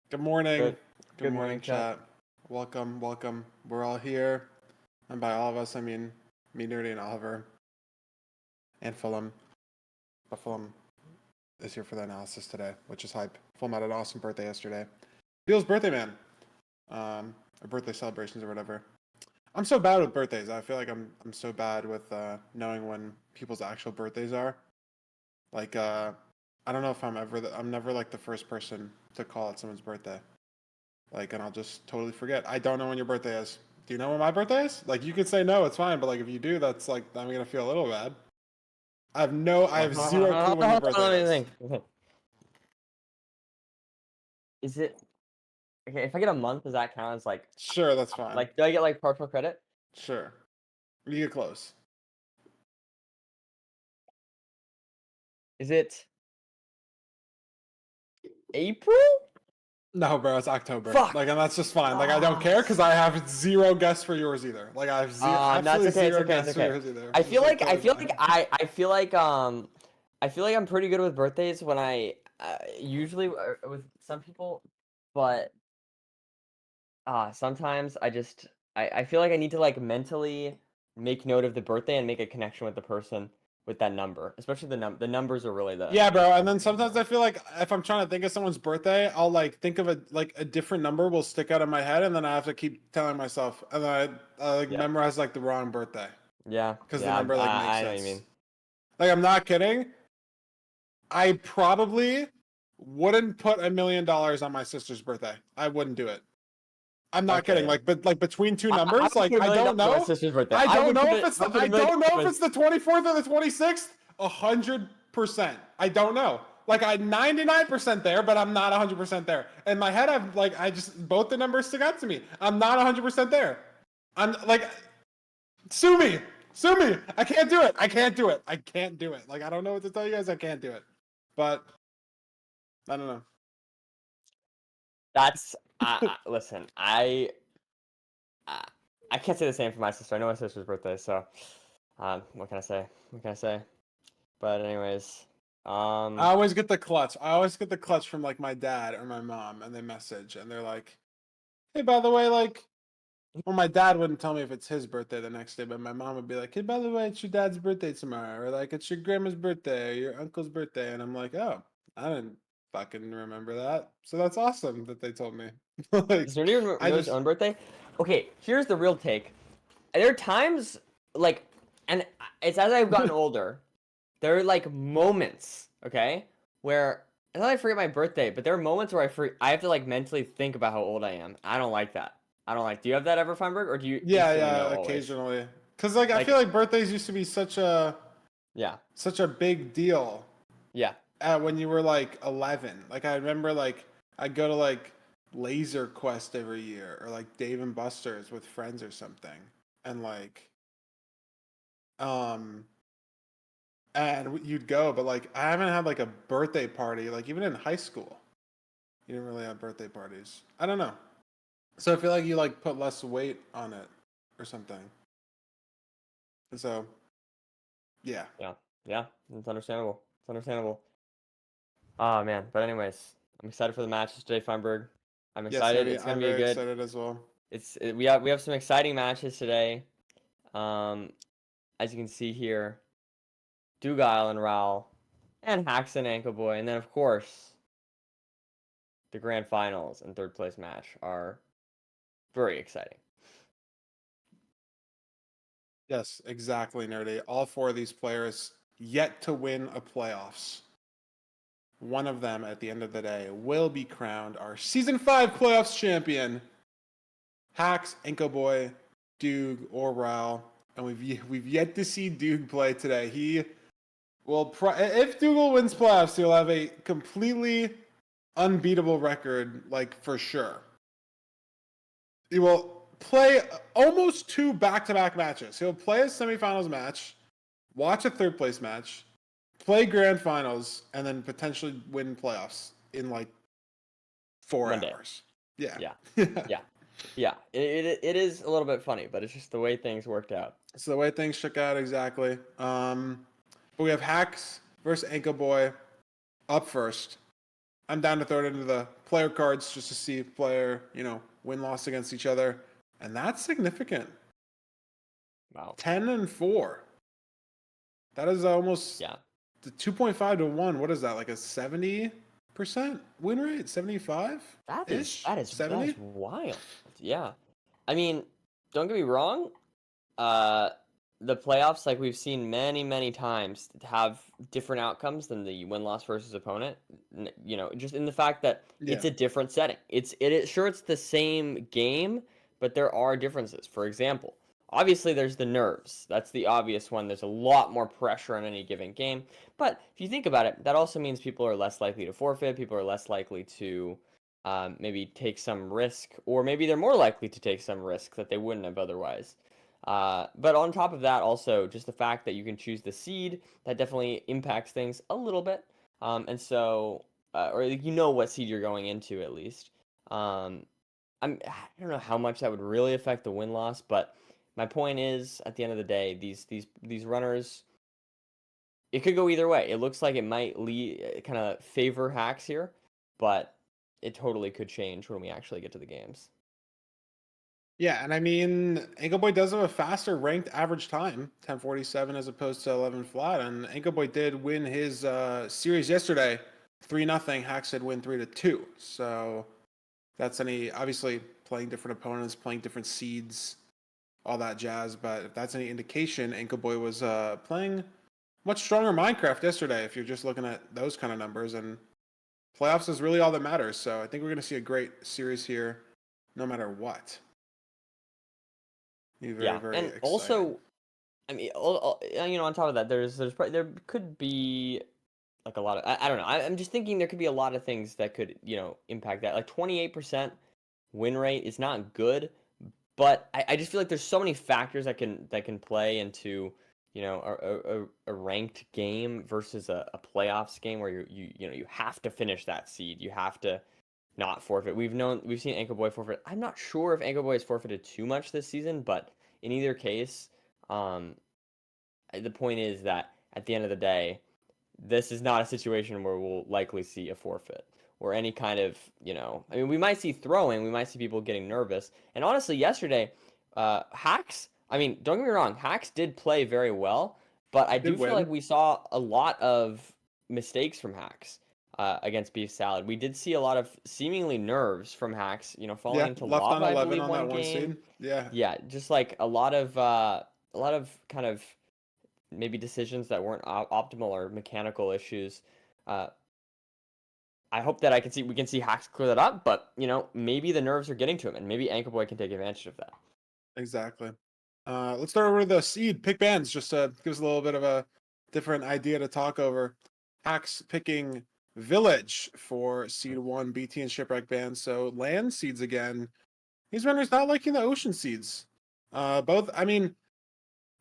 Good morning. Good, Good good morning, morning, chat. chat. Welcome, welcome. We're all here. And by all of us, I mean me, Nerdy, and Oliver, and Fulham. But Fulham is here for the analysis today, which is hype. Fulham had an awesome birthday yesterday. Beal's birthday, man. Or birthday celebrations or whatever. I'm so bad with birthdays. I feel like I'm so bad with knowing when people's actual birthdays are. Like, I don't know if I'm never like the first person to call it someone's birthday. Like, and I'll just totally forget. I don't know when your birthday is. Do you know when my birthday is? Like, you could say no, it's fine, but like if you do, that's like I'm gonna feel a little bad. I have zero clue when your Hold on, birthday let me is. think. Is it okay if I get a month? Does that count as Sure, that's fine. do I get like partial credit? Sure, you get close. Is it April? No, bro, it's October. Fuck. Like, and that's just fine. Like, I don't Ah, care because I have zero guess for yours either. Like, I have no, it's absolutely okay. It's zero okay. It's guess for okay. yours either, I which is feel like like I totally feel fine. like I feel like I feel like I'm pretty good with birthdays when I usually with some people, but sometimes I feel like I need to like mentally make note of the birthday and make a connection with the person with that number. Especially the numbers are really Yeah, the bro. And then tricky sometimes I part. feel like if I'm trying to think of someone's birthday, I'll like think of a different number will stick out in my head, and then I have to keep telling myself, and then I like Yeah. memorize like the wrong birthday Yeah. because the Yeah. number like makes I know what you sense. mean. Like I'm not kidding. I probably wouldn't put $1 million on my sister's birthday. I wouldn't do it. I'm not kidding. Okay. Like between two I numbers, would like put I don't $1 million on my know. sister's birthday. I I don't would know put if it. it's I would put I $1 million don't know if on it's the 24th or the 26th. 100%. I don't know. Like I'm 99% there, but I'm not 100% there. In my head, I just both the numbers stick out to me. I'm not 100% there. I'm like, sue me, sue me. I can't do it. I can't do it. I can't do it. Like I don't know what to tell you guys. I can't do it. But I don't know. That's listen. I I can't say the same for my sister. I know my sister's birthday, so what can I say? What can I say? But anyways, I always get the clutch. I always get the clutch from like my dad or my mom, and they message and they're like, "Hey, by the way, like." Well, my dad wouldn't tell me if it's his birthday the next day, but my mom would be like, "Hey, by the way, it's your dad's birthday tomorrow," or like, "It's your grandma's birthday or your uncle's birthday," and I'm like, "Oh, I didn't fucking remember that." So that's awesome that they told me. does Like, nobody I remember his just own birthday? Okay, here's the real take. There are times like, and it's as I've gotten older, there are like moments, okay, where it's not that I forget my birthday, but there are moments where I have to like mentally think about how old I am. I don't like that. I don't like. Do you have that ever, Feinberg, or do you yeah, instantly know yeah, always? occasionally, because like I feel Like, like birthdays used to be yeah, such a big deal yeah, when you were like 11. Like I remember like I'd go to like Laser Quest every year or like Dave and Buster's with friends or something, and like um and you'd go, but like I haven't had like a birthday party like even in high school. You didn't really have birthday parties. I don't know. So I feel like you like put less weight on it or something. And so yeah. yeah, yeah. It's understandable. It's understandable. Oh man, but anyways, I'm excited for the matches today, Feinberg. I'm Yes, excited. Nerdy, It's gonna I'm be a very good. excited as well. We have some exciting matches today. Um, as you can see here, Dougal and Raul, and Haxon and Ancoboy, and then of course the grand finals and third place match are very exciting. Yes, exactly, Nerdy. All four of these players yet to win a playoffs. One of them at the end of the day will be crowned our season 5 playoffs champion. Hax, Ancoboy, Doog, or Raul. And we've yet to see Doog play today. He will if Dougal wins playoffs, he'll have a completely unbeatable record, like for sure. He will play almost 2 back-to-back matches. He'll play a semifinals match, watch a third place match, play grand finals, and then potentially win playoffs in like 4 One day. hours. Yeah. Yeah, yeah, yeah. It is a little bit funny, but it's just the way things worked out. So the way things shook out exactly. But we have Hacks versus Anchor Boy up first. I'm down to throw it into the player cards just to see player, win loss against each other. And that's significant. Wow. 10-4. That is almost Yeah. the 2.5 to 1. What is that? Like a 70% win rate? 75 That is ish? that is that 70? is wild. Yeah. I mean, don't get me wrong. Uh, the playoffs, like we've seen many, many times, have different outcomes than the win-loss versus opponent. Just in the fact that Yeah. it's a different setting. It's the same game, but there are differences. For example, obviously there's the nerves. That's the obvious one. There's a lot more pressure on any given game. But if you think about it, that also means people are less likely to forfeit. People are less likely to maybe take some risk, or maybe they're more likely to take some risk that they wouldn't have otherwise. But on top of that, also just the fact that you can choose the seed, that definitely impacts things a little bit. Or you know what seed you're going into at least. Um, I don't know how much that would really affect the win loss, but my point is, at the end of the day, these runners, it could go either way. It looks like it might lead kind of favor hacks here, but it totally could change when we actually get to the games. Yeah, and I mean, Ancoboy does have a faster ranked average time, 10:47 as opposed to 11 flat. And Ancoboy did win his series yesterday, 3-0. Hacks did win 3-2. So that's any obviously playing different opponents, playing different seeds, all that jazz. But if that's any indication, Ancoboy was playing much stronger Minecraft yesterday. If you're just looking at those kind of numbers, and playoffs is really all that matters. So I think we're going to see a great series here, no matter what. Be very, Yeah, very and exciting. also, I mean, on top of that, there could be like a lot of I don't know. I'm just thinking there could be a lot of things that could impact that. Like 28% win rate is not good, but I just feel like there's so many factors that can play into a ranked game versus a playoffs game where you have to finish that seed. You have to not forfeit. We've seen Anchorboy forfeit. I'm not sure if Anchorboy has forfeited too much this season, but in either case, um, the point is that at the end of the day, this is not a situation where we'll likely see a forfeit or any kind of, I mean, we might see throwing, we might see people getting nervous. And honestly, yesterday, Hacks, I mean, don't get me wrong, Hacks did play very well, but I do Did feel like win. we saw a lot of mistakes from Hacks against Beef Salad. We did see a lot of seemingly nerves from Hacks, falling Yeah, into left on lava, I 11 believe, on that one one game. seed. Yeah, Yeah, just like a lot of kind of maybe decisions that weren't optimal or mechanical issues. Uh, I hope that we can see Hacks clear that up, but maybe the nerves are getting to him, and maybe Anchorboy can take advantage of that. exactly. Let's start over with the seed pick bands, just to give us a little bit of a different idea to talk over. Hacks picking Village for seed 1, BT and Shipwreck band. So land seeds again. These runners not liking the ocean seeds. Both, I mean,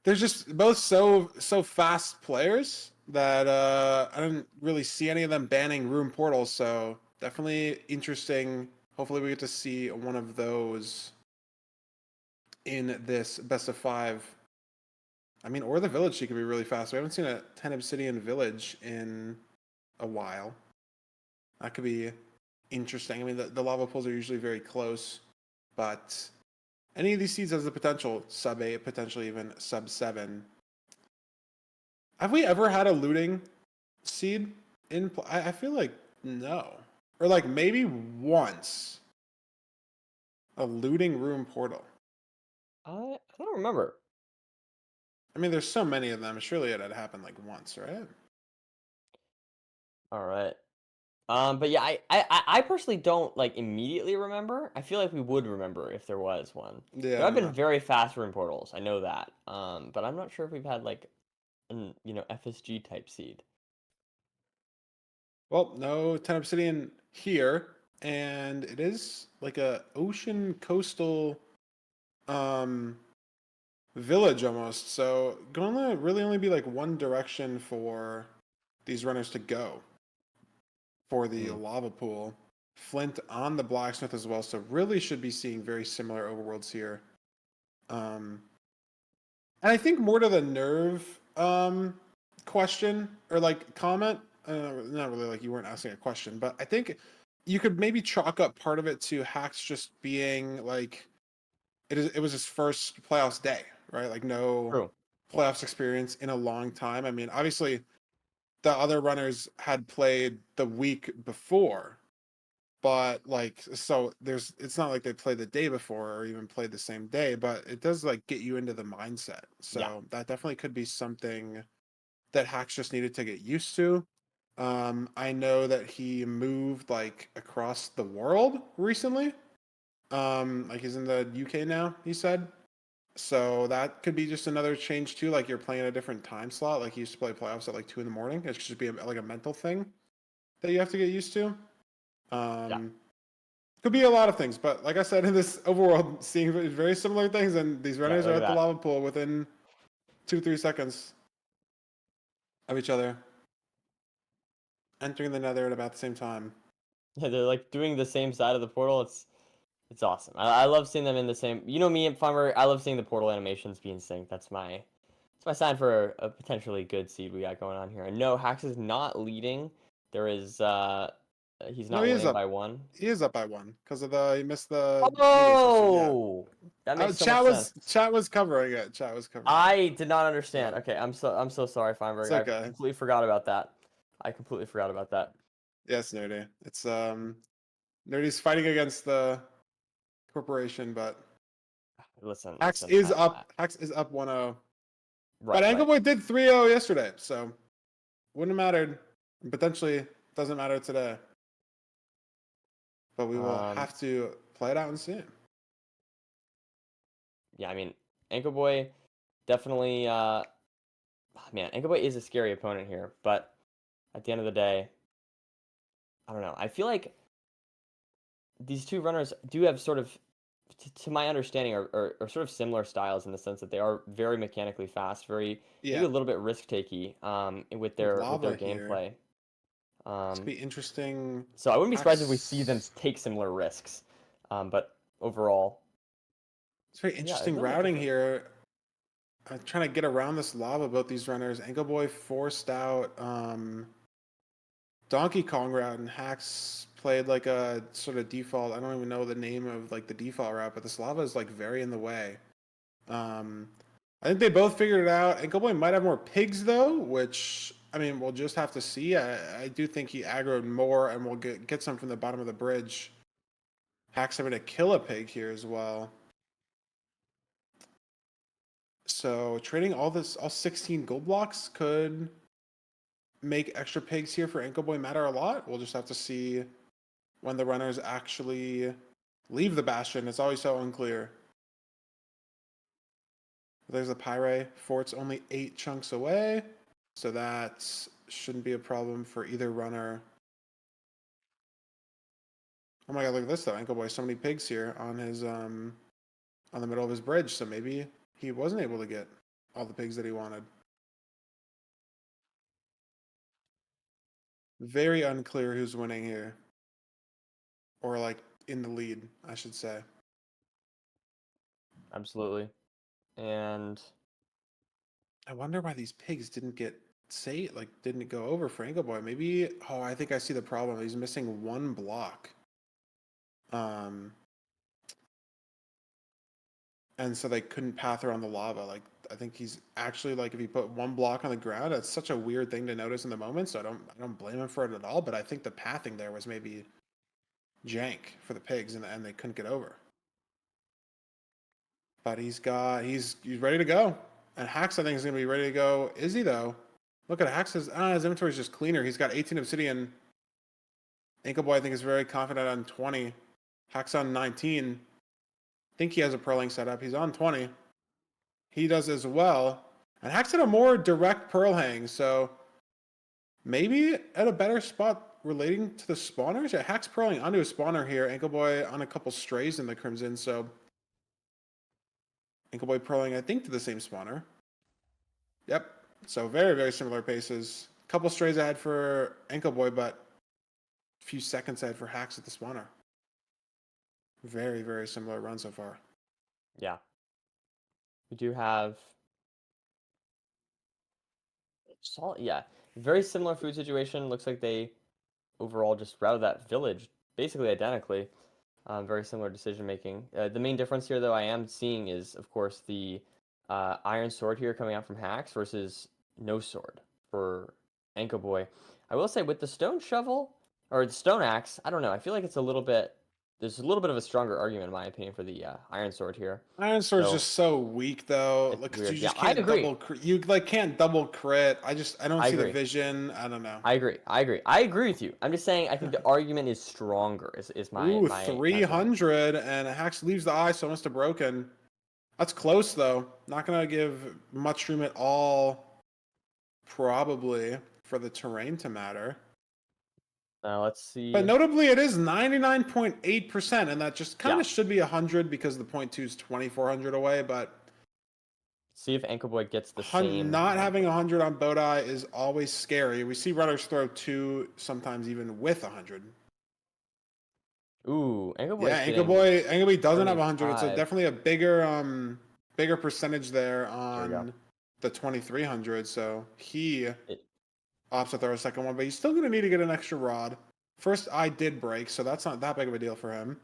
they're just both so fast players that I didn't really see any of them banning room portals. So definitely interesting. Hopefully we get to see one of those in this best of 5. I mean, or the village she could be really fast. We haven't seen a 10 obsidian village in a while. That could be interesting. I mean, the lava pools are usually very close, but any of these seeds has the potential sub 8, potentially even sub 7. Have we ever had a looting seed in? I feel like no, or like maybe once a looting room portal. I don't remember. I mean, there's so many of them. Surely it had happened like once, right? All right. But yeah, I personally don't like immediately remember. I feel like we would remember if there was one. Yeah, There I have don't been know. very fast room portals. I know that. But I'm not sure if we've had like an FSG type seed. Well, no 10 obsidian here, and it is like a ocean coastal um village almost. So gonna really only be like one direction for these runners to go for the Hmm. lava pool. Flint on the blacksmith as well, so really should be seeing very similar overworlds here. Um, and I think more to the nerve question or like comment. not really like you weren't asking a question, but I think you could maybe chalk up part of it to Hacks just being like it was his first playoffs day, right? Like no True. playoffs experience in a long time. I mean, obviously the other runners had played the week before, but like so there's it's not like they played the day before or even played the same day, but it does like get you into the mindset. Yeah. So that definitely could be something that Hacks just needed to get used to. I know that he moved like across the world recently. Like he's in the UK now, he said. So that could be just another change too. Like you're playing a different time slot. Like he used to play playoffs at like 2 in the morning. It should just be like a mental thing that you have to get used to. Yeah. Um, could be a lot of things, but like I said, in this overworld, seeing very similar things, and these Yeah. runners are Look at at the that. lava pool within 2-3 seconds of each other, entering the nether at about the same time. Yeah, they're like doing the same side of the portal. It's awesome. I love seeing them in the same. You know me and Farmer. I love seeing the portal animations be in sync. That's my sign for a potentially good seed we got going on here. And no, Hax is not leading. There is he's No, not winning by one. He is up by one because of the he missed the meeting system. Yeah, Oh, that makes so much sense. Chat was covering it. Chat was covering it. I did not understand. Yeah, Okay, I'm so sorry, it's Feinberg. I okay. completely forgot about that. I completely forgot about that. Yes, nerdy. It's nerdy's fighting against the corporation, but Listen, Hax listen. is up. Hax is up 1-0. But Right, right. Ancoboy did 3-0 yesterday, so wouldn't have mattered. Potentially doesn't matter today. But we will Um, have to play it out and see it. yeah, I mean, Ancoboy definitely. Man, Ancoboy is a scary opponent here, but at the end of the day, I don't know. I feel like these two runners do have sort of, to my understanding, are sort of similar styles in the sense that they are very mechanically fast, very maybe Yeah, a little bit risk takey with with their lava here. gameplay. This could Um, be interesting. so I wouldn't be surprised if we see them Hax. take similar risks. But overall, It's very yeah, a interesting little bit routing different. here. I'm trying to get around this lava, both these runners. Ancoboy forced out Donkey Kong route, and Hax played like a sort of default. I don't even know the name of like the default route, but this lava is like very in the way. Um, I think they both figured it out. Ancoboy might have more pigs though, which I mean we'll just have to see. I do think he aggroed more, and we'll get some from the bottom of the bridge. Hax having to kill a pig here as well. So trading all 16 gold blocks could make extra pigs here for Ancoboy matter a lot. We'll just have to see when the runners actually leave the bastion. It's always so unclear. There's a Pyre. Fort's only 8 chunks away, so that shouldn't be a problem for either runner. Oh my god, look at this though. Ancoboy, so many pigs here on his on the middle of his bridge, so maybe he wasn't able to get all the pigs that he wanted. Very unclear who's winning here. Or like in the lead, I should say. Absolutely. And I wonder why these pigs didn't get didn't go over for Ancoboy. Maybe I think I see the problem. He's missing one block. Um and so they couldn't path around the lava. Like I think he's actually like if he put one block on the ground, that's such a weird thing to notice in the moment. So I don't blame him for it at all. But I think the pathing there was maybe jank for the pigs, and they couldn't get over. But he's ready to go. And Hax I think is gonna be ready to go. Is he though? Look at Hax's his inventory's just cleaner. He's got 18 obsidian. Ancoboy I think is very confident on 20. Hax on 19. I think he has a pearling setup. He's on 20. He does as well. And Hax had a more direct pearl hang, so maybe at a better spot relating to the spawners. Yeah, Hax pearling onto a spawner here. Ancoboy on a couple strays in the Crimson, so Ancoboy pearling, I think, to the same spawner. Yep. So very, very similar paces. Couple strays ahead for Ancoboy, but a few seconds ahead for Hax at the spawner. Very, very similar run so far. yeah, we do have solid. Yeah, Very similar food situation. Looks like they overall just routed that village basically identically. Very similar decision making. The main difference here, though, I am seeing is, of course, the iron sword here coming out from Hacks versus no sword for Ancoboy. I will say with the stone shovel or the stone axe, I don't know. I feel like it's a little bit. There's a little bit of a stronger argument, in my opinion, for the iron sword here. Iron Sword's So just so weak though. it's Like 'cause you weird. Yeah, just I can't agree. you like can't double crit. I don't I see the agree. vision. I don't know. I agree. I agree. I agree with you. I'm just saying I think the argument is stronger. Is my Ooh, my point. 300 and Hax leaves the eye, so it must have broken. That's close though. Not gonna give much room at all, probably, for the terrain to matter. Now let's But see. notably, it is 99.8%, and that just kind Yeah. of should be 100 because the point two is 2400 away. But See if Anchorboy gets the same not having number. 100 on Bodai is always scary. We see runners throw two, sometimes even with 100. Ooh, Anchorboy's Yeah, getting Ankoboy doesn't have 100. It's 75. definitely a bigger percentage there There we go. on the 2300. So he It, opts to throw a second one, but he's still going to need to get an extra rod. First eye did break, so that's not that big of a deal for him.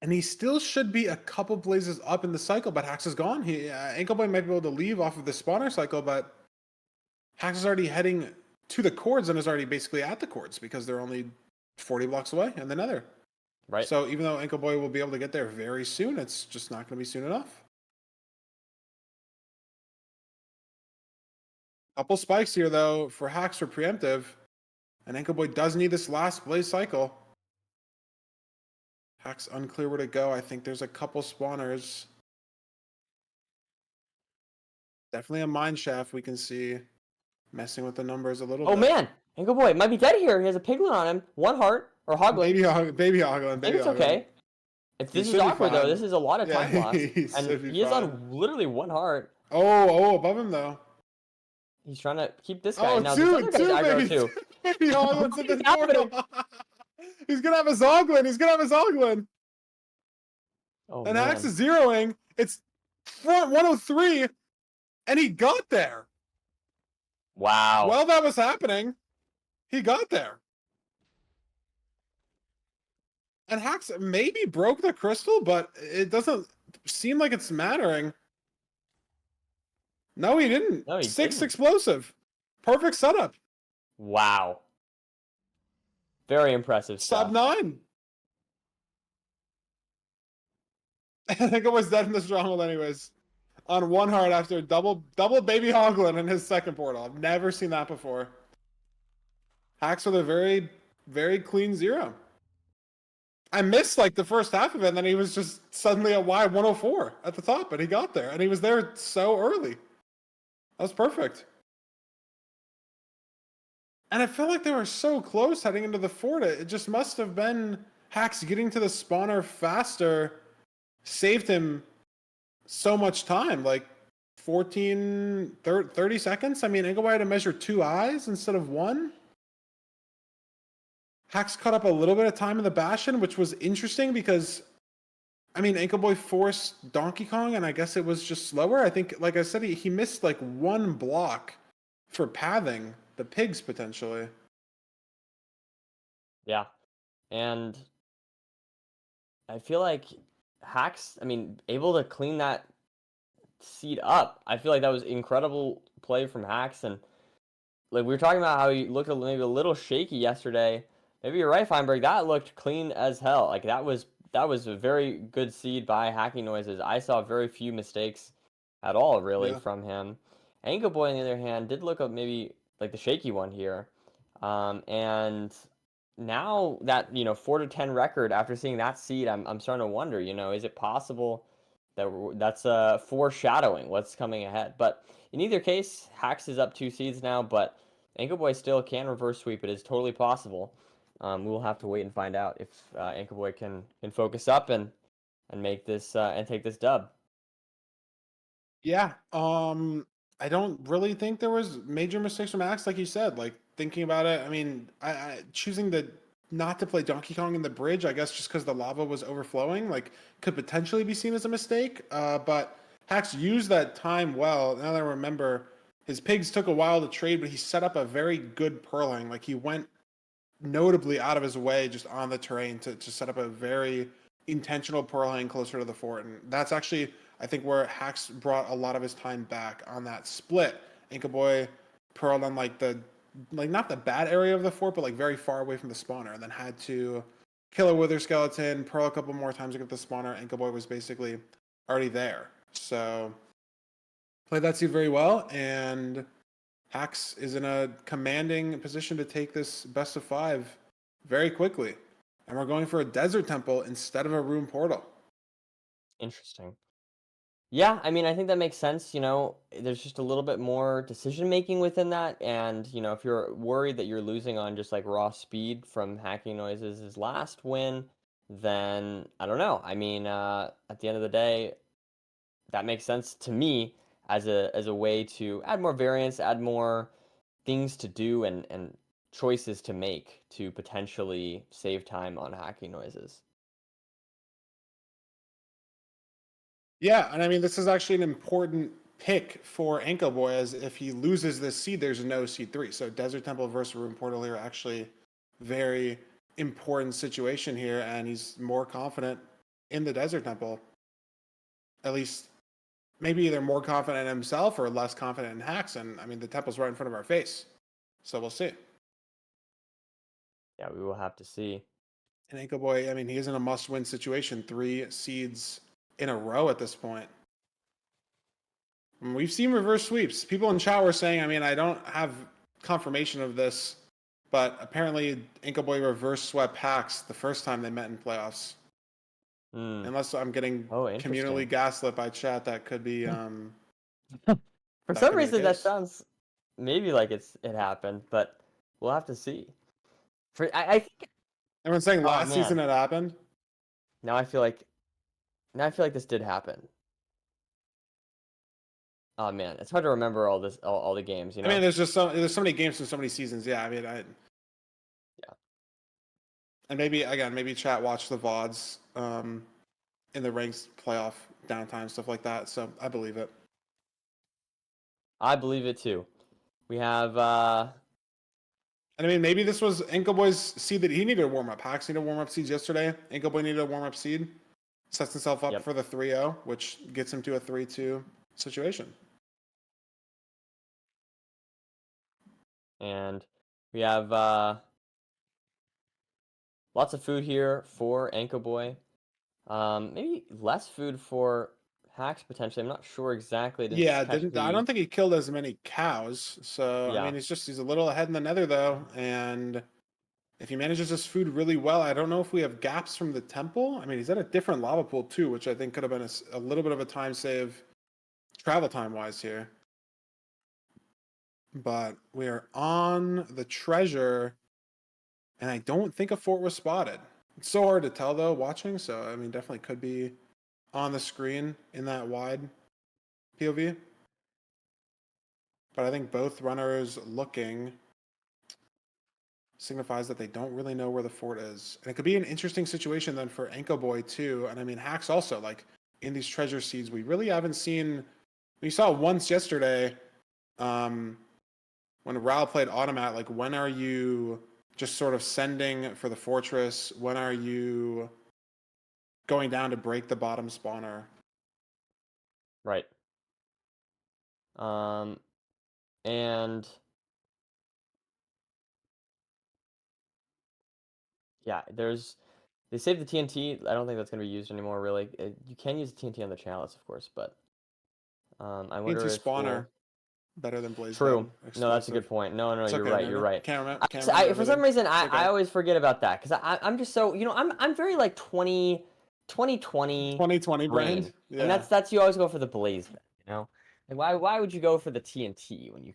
And he still should be a couple blazes up in the cycle, but Hax is gone. Ankoboy might be able to leave off of the spawner cycle, but Hax is already heading to the cords and is already basically at the cords because they're only 40 blocks away in the nether. right. So even though Ancoboy will be able to get there very soon, it's just not going to be soon enough. Couple spikes here, though, for Hacks for preemptive. And Ancoboy does need this last blaze cycle. Hacks unclear where to go. I think there's a couple spawners. Definitely a mine shaft we can see. Messing with the numbers a little Oh bit. man, Anchorboy might be dead here. He has a piglet on him. One heart or hoglin. Baby Hoglin, Maybe baby it's Hoglin. okay. If He this is should be awkward though, fine. this is a lot of Yeah, time loss. he And should be he is fine. on literally one heart. Oh, above him though. He's trying to keep this guy. Oh, Now this other guy's aggro too. baby Hoglin's What in is this happening? portal. He's gonna have a Zoglin. He's gonna have a Zoglin. Oh And Axe man. is zeroing. It's front 103, and he got there. Wow. While that was happening, he got there. And Hax maybe broke the crystal, but it doesn't seem like it's mattering. No, he didn't. No, he 6 didn't. explosive. Perfect setup. Wow. Very impressive Sub stuff. 9. I think it was dead in the stronghold anyways. On one heart after double baby Hoglin in his second portal. I've never seen that before. Hacks with a very, very clean 0. I missed like the first half of it, and then he was just suddenly at Y104 at the top, and he got there, and he was there so early. That was perfect. And I felt like they were so close heading into the fort. It just must have been Hacks getting to the spawner faster saved him so much time, like 14, 30 seconds. I mean, Ancoboy had to measure 2 eyes instead of 1. Hacks cut up a little bit of time in the Bastion, which was interesting because, I mean, Ancoboy forced Donkey Kong, and I guess it was just slower. I think, like I said, he missed like 1 block for pathing the pigs potentially. Yeah. And I feel like Hacks, I mean, able to clean that seed up. I feel like that was incredible play from Hacks. And like we were talking about how he looked maybe a little shaky yesterday. Maybe you're right, Feinberg. That looked clean as hell. Like that was a very good seed by Hacking Noises. I saw very few mistakes at all, really, Yeah. from him. Ancoboy, on the other hand, did look up maybe like the shaky one here. And now that 4-10 record after seeing that seed, I'm starting to wonder, is it possible that that's foreshadowing what's coming ahead? But in either case, Hax is up 2 seeds now, but Anchorboy still can reverse sweep. It is totally possible. We will have to wait and find out if Anchorboy can focus up and make this and take this dub. Yeah. I don't really think there was major mistakes from Axe, like you said. Like thinking about it, I mean, I choosing the not to play Donkey Kong in the bridge, I guess just because the lava was overflowing, like could potentially be seen as a mistake. But Hacks used that time well. Now that I remember, His pigs took a while to trade, but he set up a very good pearl hang. Like he went notably out of his way just on the terrain to set up a very intentional pearl hang closer to the fort. And that's actually, I think, where Hax brought a lot of his time back on that split. Ancoboy pearled on like not the bad area of the fort, but like very far away from the spawner, and then had to kill a wither skeleton, pearl a couple more times to get the spawner. Ancoboy was basically already there. So played that seed very well, and Hax is in a commanding position to take this best of 5 very quickly. And we're going for a desert temple instead of a room portal. Interesting. Yeah, I mean, I think that makes sense. There's just a little bit more decision making within that. And, if you're worried that you're losing on just like raw speed from Hacking Noises' last win, then I don't know. I mean, at the end of the day, that makes sense to me as a way to add more variance, add more things to do and choices to make to potentially save time on Hacking Noises. Yeah, and I mean, this is actually an important pick for Ancoboy, as if he loses this seed, there's no seed 3. So Desert Temple versus Room Portal here, actually very important situation here, and he's more confident in the Desert Temple. At least, maybe either more confident in himself or less confident in Hax. And I mean, the temple's right in front of our face. So we'll see. Yeah, we will have to see. And Ancoboy, I mean, he is in a must-win situation. 3 seeds in a row at this point. And we've seen reverse sweeps. People in chat were saying, I mean, I don't have confirmation of this, but apparently Ancoboy reverse swept Hax the first time they met in playoffs. Unless I'm getting communally gaslit by chat, that could be. For some reason, that sounds maybe like it happened, but we'll have to see. I think everyone's saying last season it happened. Now I feel like this did happen. Oh man, it's hard to remember all the games. I mean, there's so many games and so many seasons. Yeah, I mean, yeah. And maybe chat watch the VODs in the ranks playoff downtime, stuff like that. So I believe it. I believe it too. We have and I mean, maybe this was Ancoboy's seed that he needed a warm up. Hax needed a warm up seed yesterday. Ancoboy needed a warm up seed. Sets himself up for the 3-0, which gets him to a 3-2 situation. And we have lots of food here for Ancoboy. Maybe less food for Hax potentially. I'm not sure exactly. Yeah, I don't think he killed as many cows. So Yeah. I mean, he's a little ahead in the nether though, and if he manages this food really well, I don't know if we have gaps from the temple. I mean, he's at a different lava pool too, which I think could have been a little bit of a time save, travel time wise here. But we're on the treasure, and I don't think a fort was spotted. It's so hard to tell though watching. So I mean, definitely could be on the screen in that wide POV. But I think both runners looking signifies that they don't really know where the fort is. And it could be an interesting situation then for Ancoboy too. And I mean, Hax also, like in these treasure seeds, we really haven't seen. We saw once yesterday when Ral played Automat, like when are you just sort of sending for the fortress? When are you going down to break the bottom spawner? Right. And yeah, they saved the TNT. I don't think that's going to be used anymore, really. You can use the TNT on the chalice, of course, but I wonder TNT if spawner better than Blaze. True. No, that's a good point. No, it's you're okay, right. You're right. Can't for some reason, I always forget about that because I'm just so I'm very like 2020 brain. Yeah. And that's you always go for the Blaze bed, Like why would you go for the TNT when you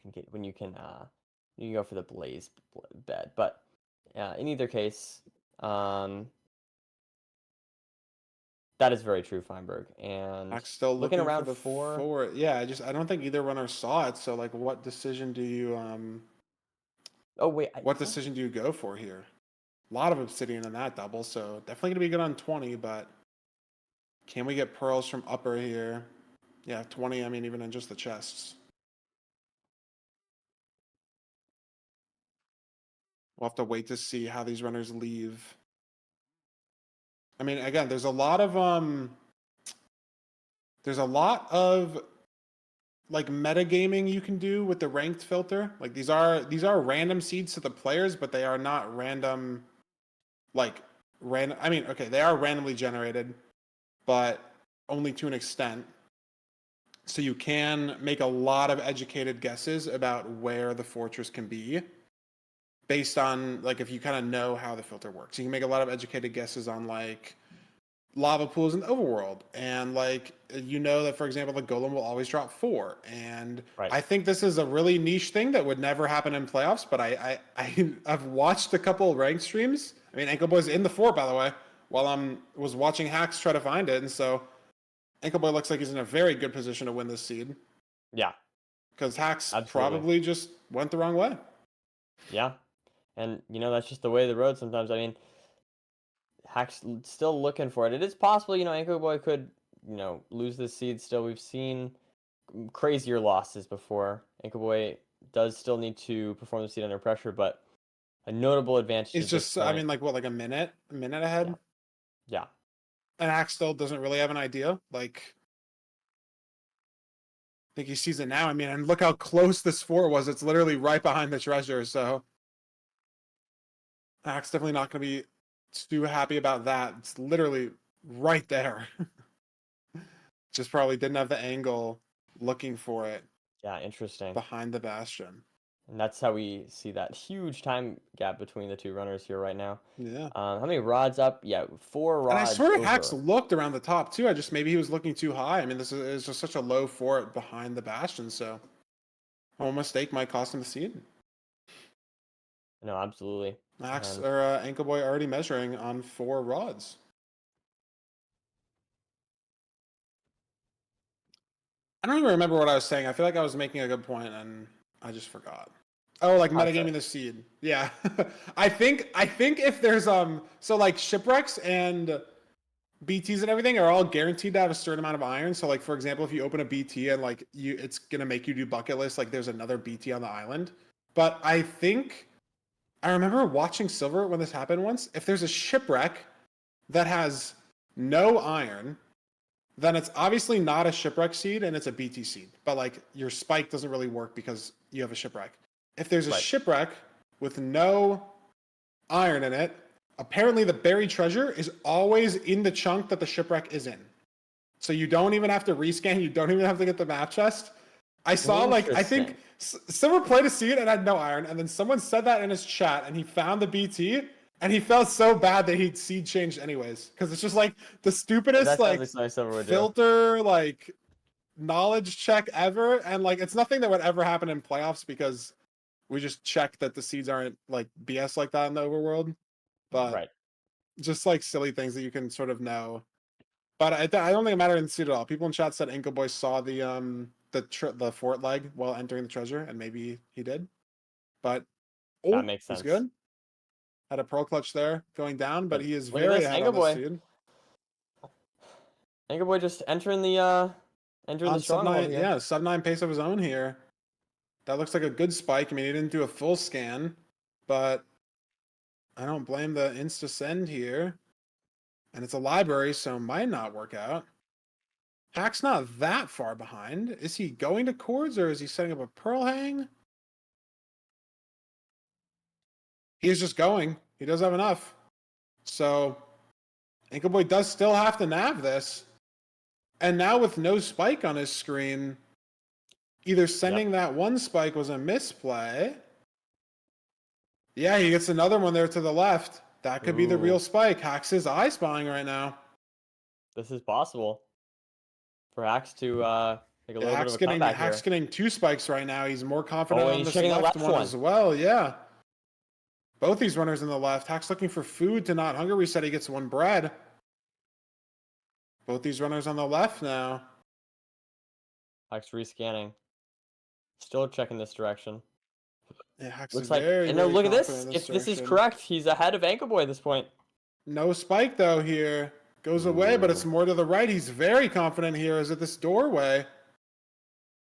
can go for the Blaze bed? But in either case, that is very true, Feinberg. And still looking around for the forward. Yeah, I don't think either runner saw it. So like, what decision do you Oh wait. What decision do you go for here? A lot of obsidian in that double, so definitely gonna be good on 20. But can we get pearls from upper here? Yeah, 20. I mean, even in just the chests. We'll have to wait to see how these runners leave. I mean, again, there's a lot of like metagaming you can do with the ranked filter. Like these are random seeds to the players, but they are not random like random. I mean, okay, they are randomly generated, but only to an extent. So you can make a lot of educated guesses about where the fortress can be based on like if you kind of know how the filter works. You can make a lot of educated guesses on like lava pools in the overworld, and like you know that for example the golem will always drop 4, and Right. I think this is a really niche thing that would never happen in playoffs, but I've watched a couple ranked streams. I mean, Ancoboy's in the 4, by the way, while was watching Hacks try to find it, and so Ancoboy looks like he's in a very good position to win this seed Yeah. because Hacks Absolutely. probably just went the wrong way. Yeah. And that's just the way of the road sometimes. I mean, Hack's still looking for it. It is possible, Ancoboy could, lose this seed still. We've seen crazier losses before. Ancoboy does still need to perform the seed under pressure, but a notable advantage It's at this just, I point. mean, like what, like a minute ahead, Yeah. Yeah. and Hacks still doesn't really have an idea. Like, I think he sees it now. I mean, and look how close this 4 was. It's literally right behind the treasure. So Hacks definitely not going to be too happy about that. It's literally right there. Just probably didn't have the angle looking for it Yeah, interesting. behind the bastion. And that's how we see that huge time gap between the two runners here right now. Yeah. How many rods up? Yeah, 4 And I rods swear Hacks over. looked around the top too. I just maybe he was looking too high. I mean, this is just such a low fort behind the bastion. So home mistake might cost him the seed. No, absolutely. Hacks And or Ancoboy already measuring on 4 rods. I don't even remember what I was saying. I feel like I was making a good point and I just forgot. Oh, like that's all metagaming the seed. Yeah. I think if there's so like shipwrecks and BTs and everything are all guaranteed to have a certain amount of iron. So like for example, if you open a BT and like it's gonna make you do bucket list, like there's another BT on the island. But I think I remember watching Silver when this happened once. If there's a shipwreck that has no iron, then it's obviously not a shipwreck seed and it's a BT seed. But like your spike doesn't really work because you have a shipwreck. If there's a right. shipwreck with no iron in it, apparently the buried treasure is always in the chunk that the shipwreck is in. So you don't even have to rescan, you don't even have to get the map chest. I saw like I think Interesting. someone played a seed and had no iron, and then someone said that in his chat, and he found the BT, and he felt so bad that he'd seed changed anyways, because it's just like the stupidest That sounds like like something Silver would do. filter like knowledge check ever, and like it's nothing that would ever happen in playoffs because we just check that the seeds aren't like BS like that in the overworld, but Right. just like silly things that you can sort of know. But I don't think it mattered in the seed at all. People in chat said Ancoboy saw the fort leg while entering the treasure, and maybe he did. But That oh, makes he's sense. good. Had a pearl clutch there going down, but But he is look at very this, ahead on this Ancoboy. seed. Ancoboy just entering the On sub stronghold 9, here. yeah, sub 9 pace of his own here. That looks like a good spike. I mean, he didn't do a full scan, but I don't blame the insta send here. And it's a library, so it might not work out. Hack's not that far behind. Is he going to chords or is he setting up a pearl hang? He is just going. He does have enough. So Anchorboy does still have to nav this. And now with no spike on his screen, either sending that one spike was a misplay. Yeah, he gets another one there to the left. That could be the real Ooh, spike. Hacks his eye spying right now. this is possible for Axe to make a Yeah, little bit of a comeback Hacks here. getting 2 spikes right now. He's more confident Oh, and on he's this checking the left left one one. as well. Yeah. Both these runners in the left. Hacks looking for food to not hunger reset. He gets 1 bread. Both these runners on the left now. Axe rescanning. Still checking this direction. Yeah, Hacks is Looks like, very, and no, very look at confident this. in this If this is direction. correct, he's ahead of Ancoboy at this point. No spike though here. Goes away, but it's Ooh. more to the right. He's very confident here. Is at this doorway.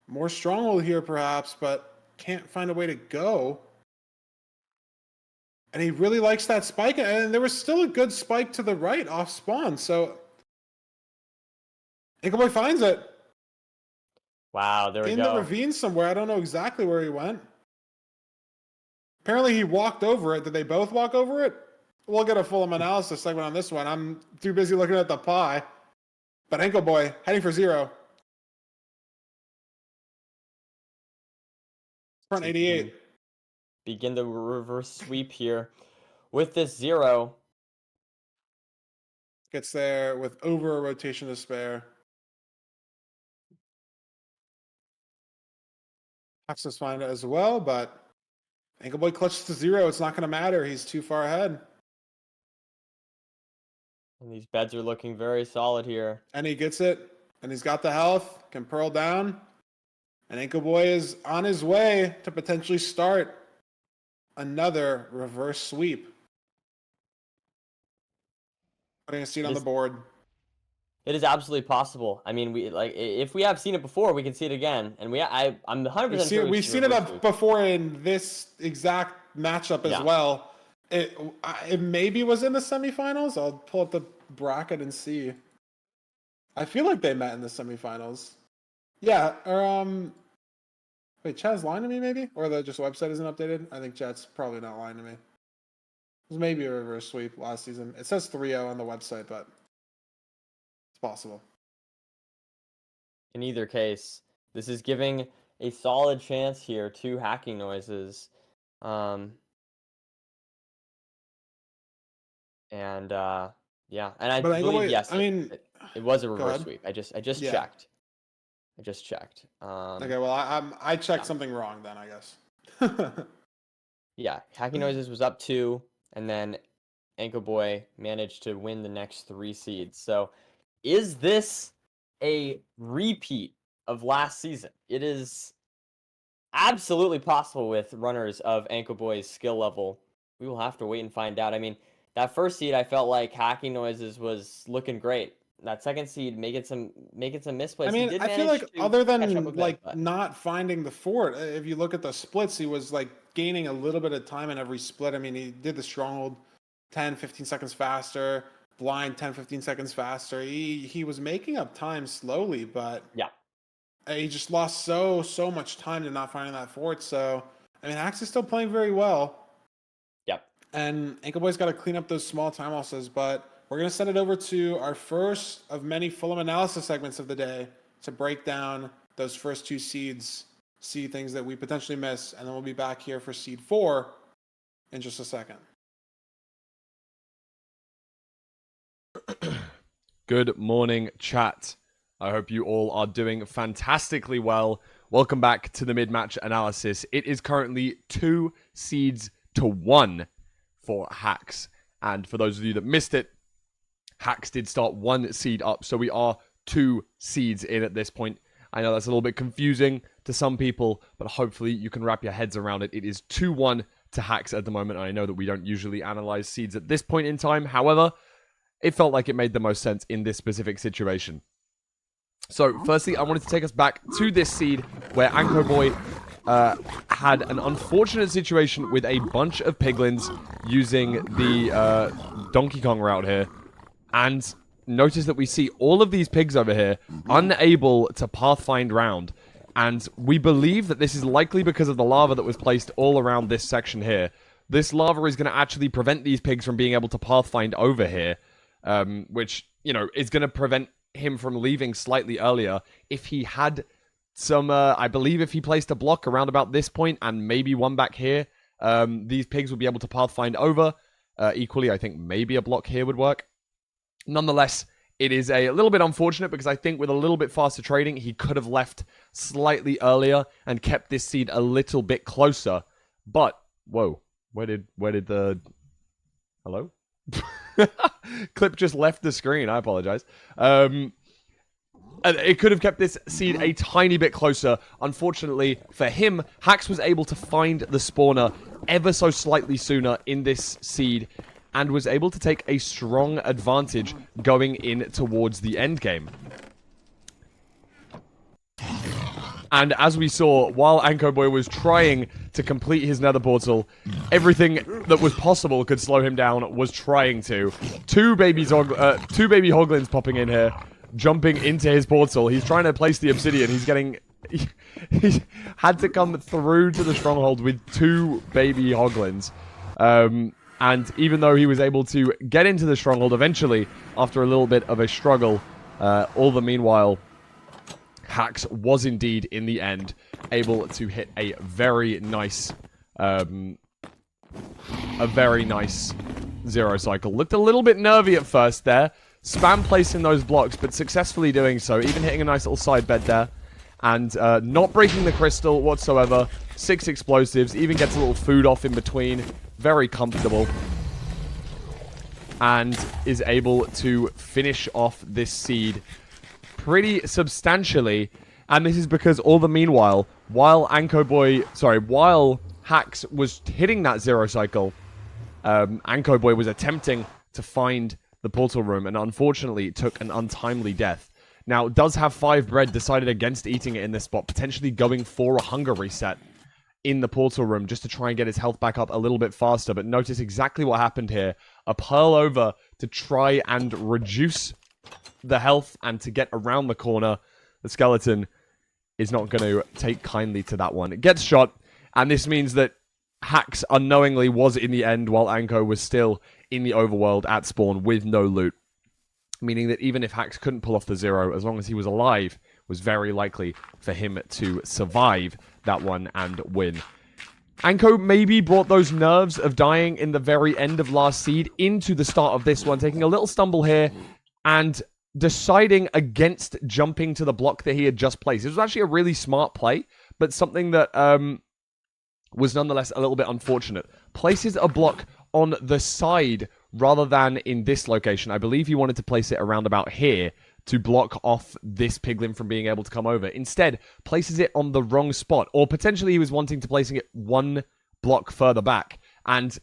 More stronghold here perhaps, but can't find a way to go. And he really likes that spike. And there was still a good spike to the right off spawn. So Ancoboy finds it. Wow, there we In go. the ravine somewhere. I don't know exactly where he went. Apparently he walked over it. Did they both walk over it? We'll get a full analysis segment on this one. I'm too busy looking at the pie. But Ancoboy heading for 0. Front 88. Begin the reverse sweep here with this 0. Gets there with over a rotation to spare. Axis find it as well, but Ancoboy clutches to 0. It's not going to matter. He's too far ahead. And these beds are looking very solid here. And he gets it. And he's got the health. Can pearl down. And Ancoboy is on his way to potentially start another reverse sweep. Putting a seat on the board. It is absolutely possible. I mean, if we have seen it before, we can see it again. And I'm 100% sure We've seen it up before in this exact matchup as well. It maybe was in the semifinals. I'll pull up the bracket and see. I feel like they met in the semifinals. Yeah, or wait, Chad's lying to me maybe? Or the just website isn't updated? I think Chad's probably not lying to me. It was maybe a reverse sweep last season. It says 3-0 on the website, but it's possible. In either case, this is giving a solid chance here to Hacking Noises. Yeah, and I believe, yes, it was a reverse sweep. I just checked. I just checked. Okay, well, I checked something wrong then, I guess. Yeah, Hacking Noises was up 2, and then Ancoboy managed to win the next 3 seeds. So, is this a repeat of last season? It is absolutely possible with runners of Ancoboy's skill level. We will have to wait and find out. I mean, that first seed, I felt like Hacking Noises was looking great. That second seed, making some misplays. I mean, I feel like other than not finding the fort, if you look at the splits, he was like gaining a little bit of time in every split. I mean, he did the stronghold 10, 15 seconds faster, blind 10, 15 seconds faster. He was making up time slowly, but yeah, he just lost so much time to not finding that fort. So, I mean, Axe is still playing very well. Yep. And Ancoboy's got to clean up those small time losses, but we're going to send it over to our first of many Fulham analysis segments of the day to break down those first 2 seeds, see things that we potentially miss, and then we'll be back here for seed 4 in just a second. Good morning, chat. I hope you all are doing fantastically well. Welcome back to the mid-match analysis. It is currently 2 seeds to 1 for Hacks. And for those of you that missed it, Hacks did start 1 seed up, so we are 2 seeds in at this point. I know that's a little bit confusing to some people, but hopefully you can wrap your heads around it. It is 2-1 to Hacks at the moment, and I know that we don't usually analyze seeds at this point in time. However, it felt like it made the most sense in this specific situation. So, firstly, I wanted to take us back to this seed where Ancoboy had an unfortunate situation with a bunch of piglins using the Donkey Kong route here. And notice that we see all of these pigs over here unable to pathfind round. And we believe that this is likely because of the lava that was placed all around this section here. This lava is going to actually prevent these pigs from being able to pathfind over here. Which, you know, is going to prevent him from leaving slightly earlier. If he had some, I believe if he placed a block around about this point and maybe one back here, these pigs would be able to pathfind over. Equally, I think maybe a block here would work. Nonetheless, it is a little bit unfortunate because I think with a little bit faster trading, he could have left slightly earlier and kept this seed a little bit closer. But, whoa, where did the... Hello? Clip just left the screen. I apologize. It could have kept this seed a tiny bit closer. Unfortunately for him, Hacks was able to find the spawner ever so slightly sooner in this seed and was able to take a strong advantage going in towards the end game. And as we saw, while Ancoboy was trying to complete his nether portal, everything that was possible could slow him down was trying to. Two baby hoglins popping in here, jumping into his portal. He's trying to place the obsidian. He's getting... He had to come through to the stronghold with two baby hoglins. And even though he was able to get into the stronghold eventually, after a little bit of a struggle, all the meanwhile... Hax was indeed, in the end, able to hit a very nice zero cycle. Looked a little bit nervy at first there. Spam placing those blocks, but successfully doing so. Even hitting a nice little side bed there. And not breaking the crystal whatsoever. 6 explosives. Even gets a little food off in between. Very comfortable. And is able to finish off this seed pretty substantially, and this is because all the meanwhile, while Hax was hitting that zero cycle, Ancoboy was attempting to find the portal room, and unfortunately took an untimely death. Now, does have 5 bread, decided against eating it in this spot, potentially going for a hunger reset in the portal room, just to try and get his health back up a little bit faster, but notice exactly what happened here. A pearl over to try and reduce the health and to get around the corner. The skeleton is not going to take kindly to that one. It gets shot, and this means that Hax unknowingly was in the end, while Anko was still in the overworld at spawn with no loot. Meaning that even if Hax couldn't pull off the zero, as long as he was alive, it was very likely for him to survive that one and win. Anko maybe brought those nerves of dying in the very end of last seed into the start of this one, taking a little stumble here, and deciding against jumping to the block that he had just placed. It was actually a really smart play, but something that was nonetheless a little bit unfortunate. Places a block on the side rather than in this location. I believe he wanted to place it around about here to block off this piglin from being able to come over. Instead, places it on the wrong spot, or potentially he was wanting to placing it one block further back, and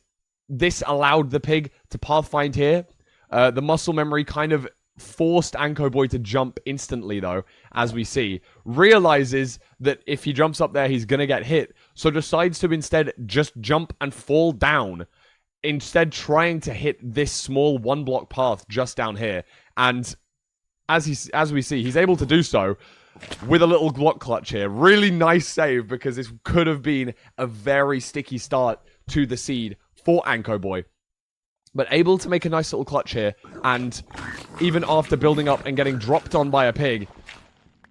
this allowed the pig to pathfind here. The muscle memory kind of forced Ancoboy to jump instantly, though, as we see. Realizes that if he jumps up there, he's going to get hit, so decides to instead just jump and fall down, instead trying to hit this small one-block path just down here. And as we see, he's able to do so with a little block clutch here. Really nice save, because this could have been a very sticky start to the seed for Ancoboy. But able to make a nice little clutch here, and even after building up and getting dropped on by a pig,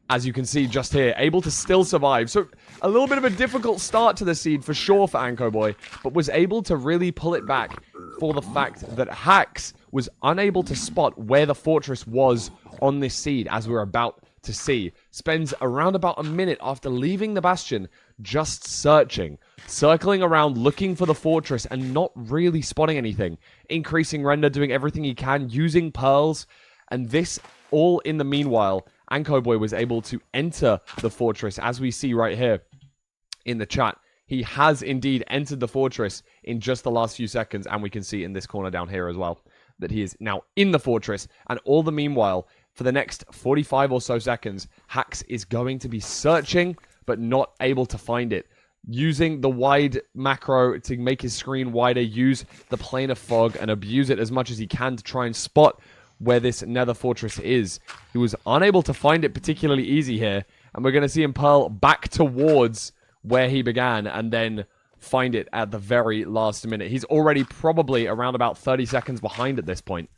as you can see just here, able to still survive. So a little bit of a difficult start to the seed for sure for Ancoboy, but was able to really pull it back for the fact that Hax was unable to spot where the fortress was on this seed, as we're about to see. Spends around about a minute after leaving the bastion just searching, circling around looking for the fortress and not really spotting anything. Increasing render, doing everything he can, using pearls, and this all in the meanwhile, Ancoboy was able to enter the fortress, as we see right here in the chat. He has indeed entered the fortress in just the last few seconds, and we can see in this corner down here as well that he is now in the fortress, and all the meanwhile, for the next 45 or so seconds, Hax is going to be searching, but not able to find it. Using the wide macro to make his screen wider, use the planar fog, and abuse it as much as he can to try and spot where this nether fortress is. He was unable to find it particularly easy here, and we're going to see him pearl back towards where he began, and then find it at the very last minute. He's already probably around about 30 seconds behind at this point.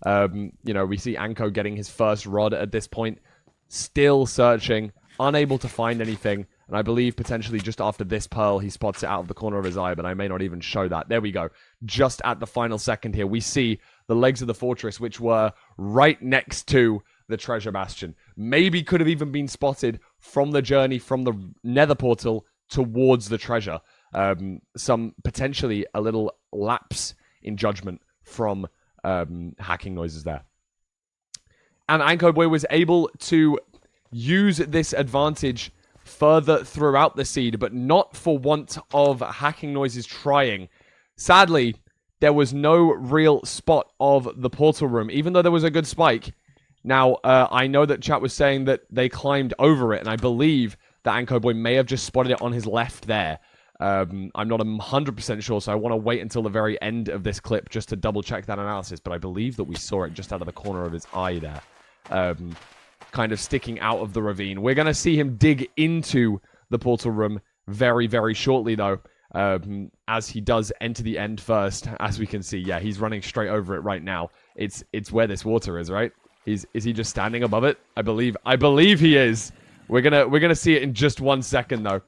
We see Anko getting his first rod at this point, still searching, unable to find anything, and I believe potentially just after this pearl, he spots it out of the corner of his eye, but I may not even show that. There we go. Just at the final second here, we see the legs of the fortress, which were right next to the treasure bastion. Maybe could have even been spotted from the journey from the nether portal towards the treasure. Some potentially a little lapse in judgment from hacking noises there. And Ancoboy was able to use this advantage further throughout the seed, but not for want of hacking noises trying. Sadly, there was no real spot of the portal room, even though there was a good spike. Now, I know that chat was saying that they climbed over it, and I believe that Ancoboy may have just spotted it on his left there. I'm not 100% sure, so I want to wait until the very end of this clip just to double check that analysis, but I believe that we saw it just out of the corner of his eye there. Kind of sticking out of the ravine. We're going to see him dig into the portal room very, very shortly, though, as he does enter the end first. As we can see, yeah, he's running straight over it right now. It's where this water is, right? Is he just standing above it? I believe he is. We're gonna see it in just 1 second, though.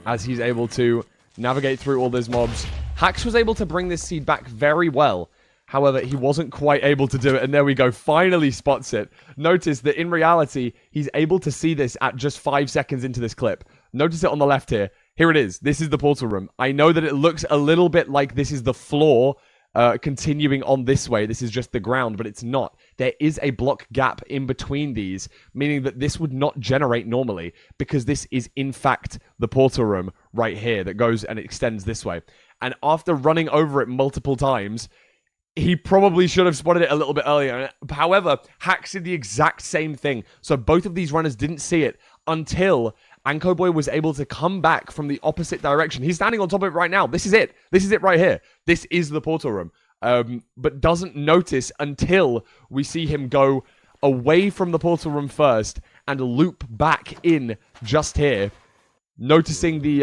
As he's able to navigate through all those mobs. Hax was able to bring this seed back very well. However, he wasn't quite able to do it, and there we go, finally spots it. Notice that in reality, he's able to see this at just 5 seconds into this clip. Notice it on the left here. Here it is. This is the portal room. I know that it looks a little bit like this is the floor continuing on this way. This is just the ground, but it's not. There is a block gap in between these, meaning that this would not generate normally, because this is, in fact, the portal room right here that goes and extends this way. And after running over it multiple times, he probably should have spotted it a little bit earlier. However, Hax did the exact same thing. So both of these runners didn't see it until Ancoboy was able to come back from the opposite direction. He's standing on top of it right now. This is it. This is it right here. This is the portal room. But doesn't notice until we see him go away from the portal room first and loop back in just here. Noticing the,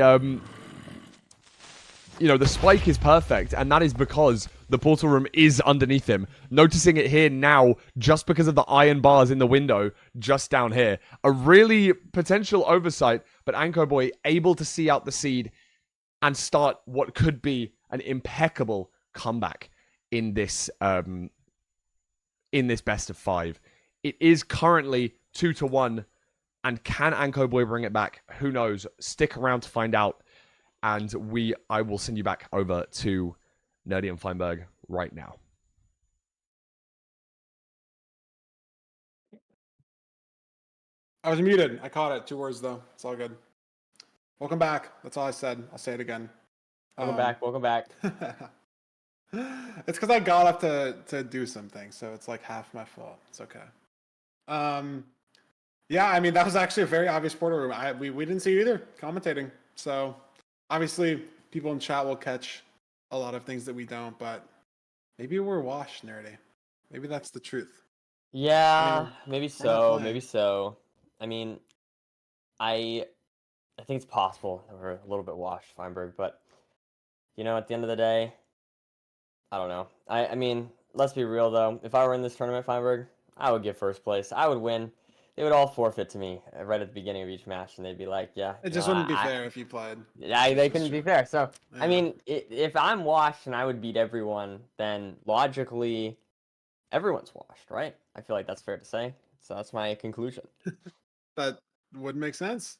the spike is perfect, and that is because the portal room is underneath him. Noticing it here now, just because of the iron bars in the window, just down here. A really potential oversight, but Ancoboy able to see out the seed and start what could be an impeccable comeback in this best of 5. It is currently 2-1, and can Ancoboy bring it back? Who knows? Stick around to find out. And I will send you back over to Nerdy and Feinberg right now. I was muted. I caught it. 2 words, though. It's all good. Welcome back. That's all I said. I'll say it again. Welcome back. Welcome back. It's because I got up to do something, so it's like half my fault. It's okay. Yeah, I mean, that was actually a very obvious portal room. We didn't see it either, commentating. So, obviously, people in chat will catch a lot of things that we don't, but maybe we're washed, Nerdy. Maybe that's the truth. Yeah, maybe not so. playing. Maybe so. I mean, I think it's possible that we're a little bit washed, Feinberg, but at the end of the day, I don't know. I mean, let's be real though. If I were in this tournament, Feinberg, I would get first place. I would win. They would all forfeit to me right at the beginning of each match, and they'd be like, "Yeah." It just wouldn't be fair if you played. Yeah, they couldn't be fair. So, Yeah. I mean, if I'm washed and I would beat everyone, then logically, everyone's washed, right? I feel like that's fair to say. So that's my conclusion. That would make sense.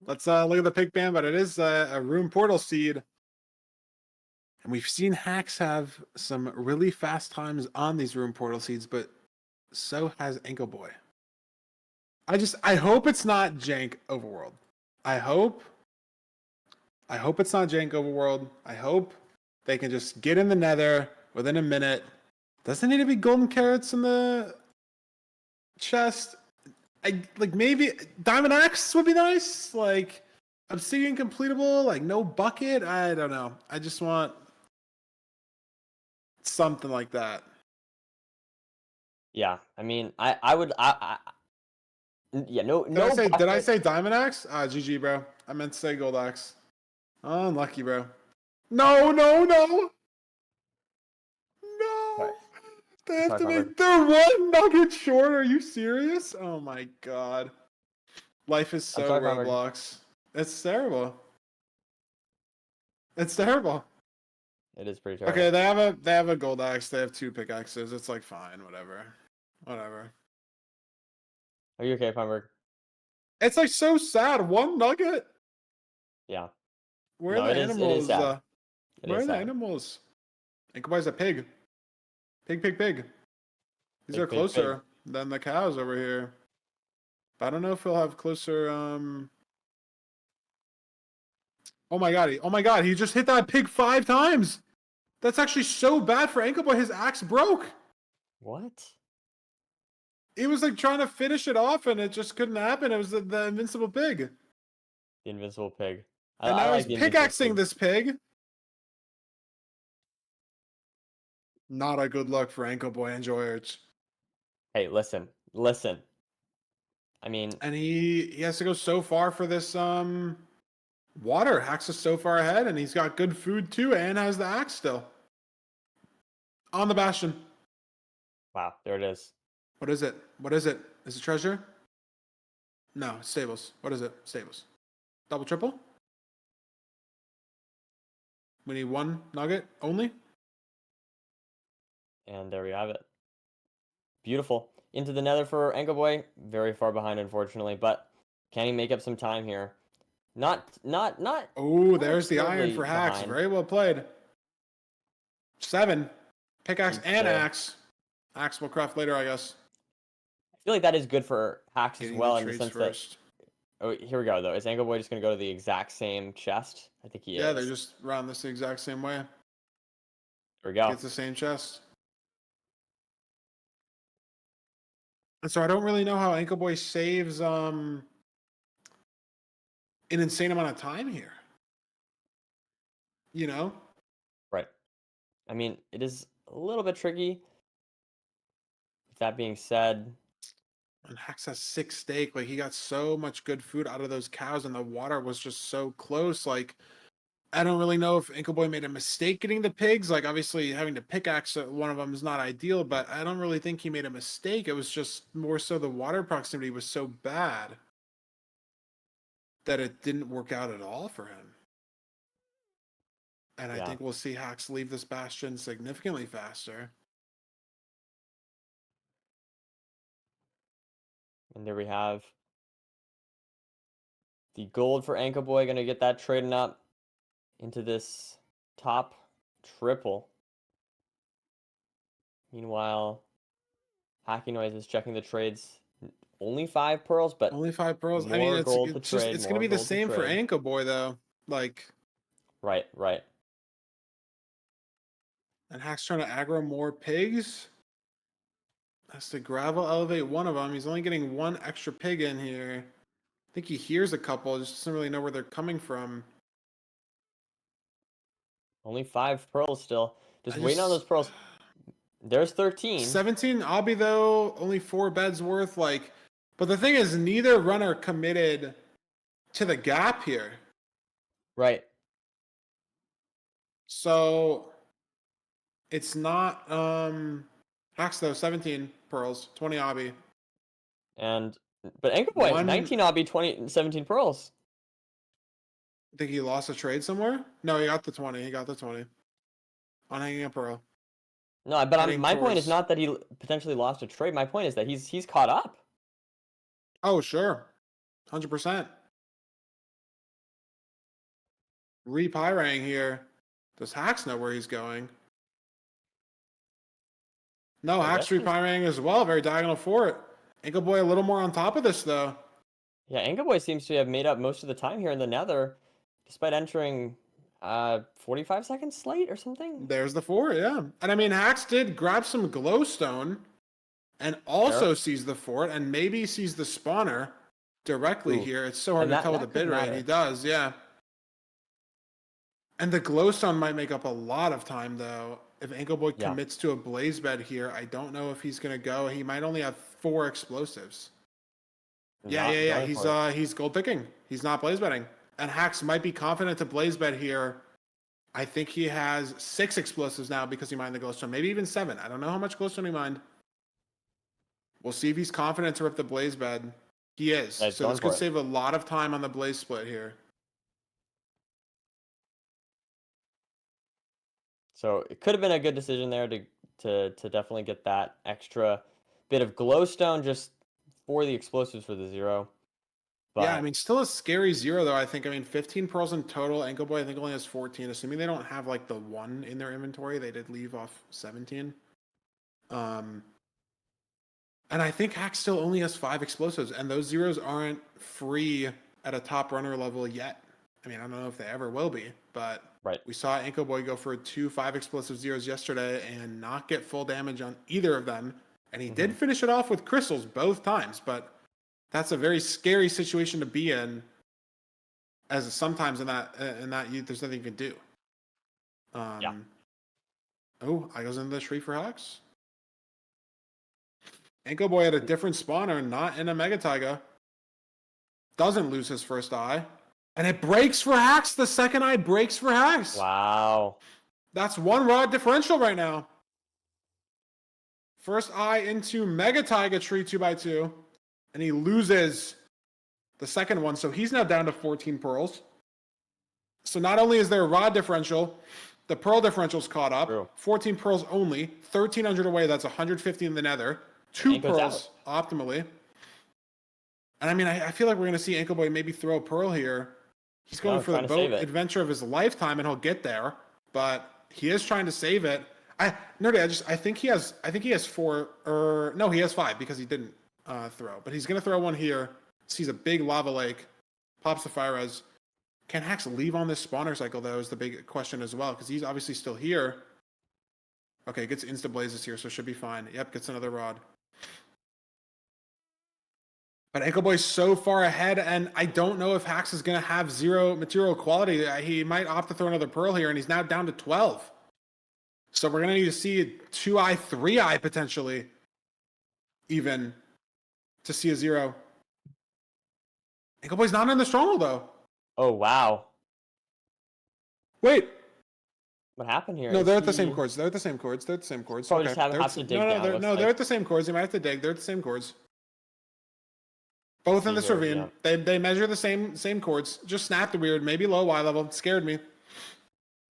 Let's look at the pick band, but it is a room portal seed. And we've seen Hax have some really fast times on these room portal seeds, but so has Ancoboy. I hope it's not Jank Overworld. I hope it's not Jank Overworld. I hope they can just get in the nether within a minute. Doesn't need to be golden carrots in the chest. Maybe Diamond Axe would be nice. Like Obsidian completable, like no bucket. I don't know. I just want something like that. Yeah, I mean, I would yeah, no. Did I say Diamond Axe? GG, bro. I meant to say Gold Axe. Oh, unlucky, bro. No. Sorry. They have Sorry, to Robert. make their 1 nugget short. Are you serious? Oh my god. Life is so sorry, Robert. Roblox. It's terrible. It's terrible. It is pretty terrible. Okay, they have a gold axe. They have 2 pickaxes. It's like fine, whatever. Are you okay, Feinberg? It's like so sad. 1 nugget. Yeah. Where No, are the it is animals? sad. Where are the animals? Ancoboy's a pig. Pig. These Pig, are pig, closer than the cows over here. But I don't know if he'll have closer. Oh my god! He just hit that pig 5 times. That's actually so bad for Ancoboy. His axe broke. What? He was like trying to finish it off, and it just couldn't happen. It was the invincible pig, The invincible pig. and I now like he's the invincible pickaxing pig. this pig. Not a good look for Ancoboy and George. Hey, listen. I mean, And he has to go so far for this water. Hax is so far ahead, and he's got good food too, and has the axe still on the bastion. wow, there it is. What is it? What is it? Is it treasure? No, it's stables. What is it? Stables. Double triple? We need one nugget only? And there we have it. Beautiful. Into the nether for Ancoboy. Very far behind, unfortunately, but can he make up some time here? Not Oh, not there's the iron absurdly for Hax. behind. Very well played. 7. Pickaxe Huge and play. axe. Axe will craft later, I guess. I feel like that is good for Hacks as Getting well the in the trades sense first. that. Oh, here we go though. Is Ancoboy just gonna go to the exact same chest? I think he Yeah, is. they're just around this the exact same way. There we go. Gets the same chest. And so I don't really know how Ancoboy saves an insane amount of time here. You know? Right. I mean, it is a little bit tricky. With that being said, And Hax has 6 steak. Like, he got so much good food out of those cows, and the water was just so close. Like, I don't really know if Ancoboy made a mistake getting the pigs. Like, obviously, having to pickaxe one of them is not ideal, but I don't really think he made a mistake. It was just more so the water proximity was so bad that it didn't work out at all for him. And I yeah. think we'll see Hax leave this bastion significantly faster. And there we have the gold for Ancoboy. Gonna get that trading up into this top triple. Meanwhile, Hacky Noise is checking the trades. Only 5 pearls, but Only 5 pearls. I mean, more it's gold to just trade. it's gonna More be the gold to same for trade. Ancoboy though. Like, Right. and Hack's trying to aggro more pigs. Has to gravel elevate one of them. He's only getting 1 extra pig in here. I think he hears a couple, just doesn't really know where they're coming from. Only 5 pearls still. Just I waiting on those pearls. There's 13. 17 Obby though, only 4 beds worth. Like, but the thing is, neither runner committed to the gap here. Right. So it's not Hacks though, 17 pearls, 20 Obby. But Anchorboy, One- 19 obby, 20, 17 pearls. I think he lost a trade somewhere. No, he got the 20. He got the 20 on hanging a pearl. No, but Heading my point is towards- not that he potentially lost a trade. My point is that he's caught up. Oh, sure. 100%. Repyrang here. Does Hax know where he's going? No, I Hax guess repyrang as well. Very diagonal for it. Ancoboy a little more on top of this, though. Yeah, Anchorboy seems to have made up most of the time here in the Nether, despite entering 45 seconds late or something. There's the 4, yeah. And I mean, Hax did grab some glowstone and also Sure. sees the fort and maybe sees the spawner directly Ooh. here. It's so hard And to that- tell with that the could bid rate. matter. He does, yeah. And the glowstone might make up a lot of time, though. If Ancoboy Yeah. commits to a blaze bed here, I don't know if he's going to go. He might only have 4 explosives. Yeah. Going for it. He's gold picking. He's not blaze bedding. And Hax might be confident to blaze bed here. I think he has 6 explosives now because he mined the glowstone. Maybe even 7. I don't know how much glowstone he mined. We'll see if he's confident to rip the blaze bed. He is. Yeah, he's So going this could for it. save a lot of time on the blaze split here. So it could have been a good decision there to definitely get that extra bit of glowstone just for the explosives for the 0. But Yeah, I mean, still a scary 0 though. I think. I mean, 15 pearls in total. Ancoboy, I think, only has 14. Assuming they don't have like the 1 in their inventory, they did leave off 17. And I think Hack still only has 5 explosives, and those 0s aren't free at a top runner level yet. I mean, I don't know if they ever will be, but right. we saw Ancoboy go for 2 5 explosive 0s yesterday and not get full damage on either of them. And he did finish it off with crystals both times, but that's a very scary situation to be in. As sometimes in that there's nothing you can do. Yeah. Oh, I goes into the tree for Hacks. Ancoboy had a different spawner, not in a Mega Taiga. Doesn't lose his first eye. And it breaks for Hacks. The second eye breaks for Hacks. Wow. That's 1 rod differential right now. First eye into Mega Taiga tree 2x2. And he loses the second one. So he's now down to 14 pearls. So not only is there a rod differential, the pearl differential's caught up. True. 14 pearls only. 1,300 away. That's 150 in the nether. 2 Anko's pearls optimally. And I mean, I feel like we're going to see Ancoboy maybe throw a pearl here. He's going for the boat adventure of his lifetime, and he'll get there. But he is trying to save it. I think he has 4, or no, he has 5 because he didn't throw. But he's going to throw one here. Sees a big lava lake. Pops the fire res. Can Hax leave on this spawner cycle, though, is the big question as well, because he's obviously still here. Okay, gets insta blazes here, so should be fine. Yep, gets another rod. But Ancoboy's so far ahead, and I don't know if Hax is going to have 0 material quality. He might opt to throw another pearl here, and he's now down to 12. So we're going to need to see 2-eye, 3-eye potentially, even, to see a 0. Ancoboy's not in the stronghold, though. Oh, wow. Wait. What happened here? No, they're at the same chords. They're at the same chords. Probably just have to dig down. They're at the same chords. You might have to dig. They're at the same chords. Both in this ravine. Yeah. They measure the same chords. Just snapped weird. Maybe low Y level. Scared me.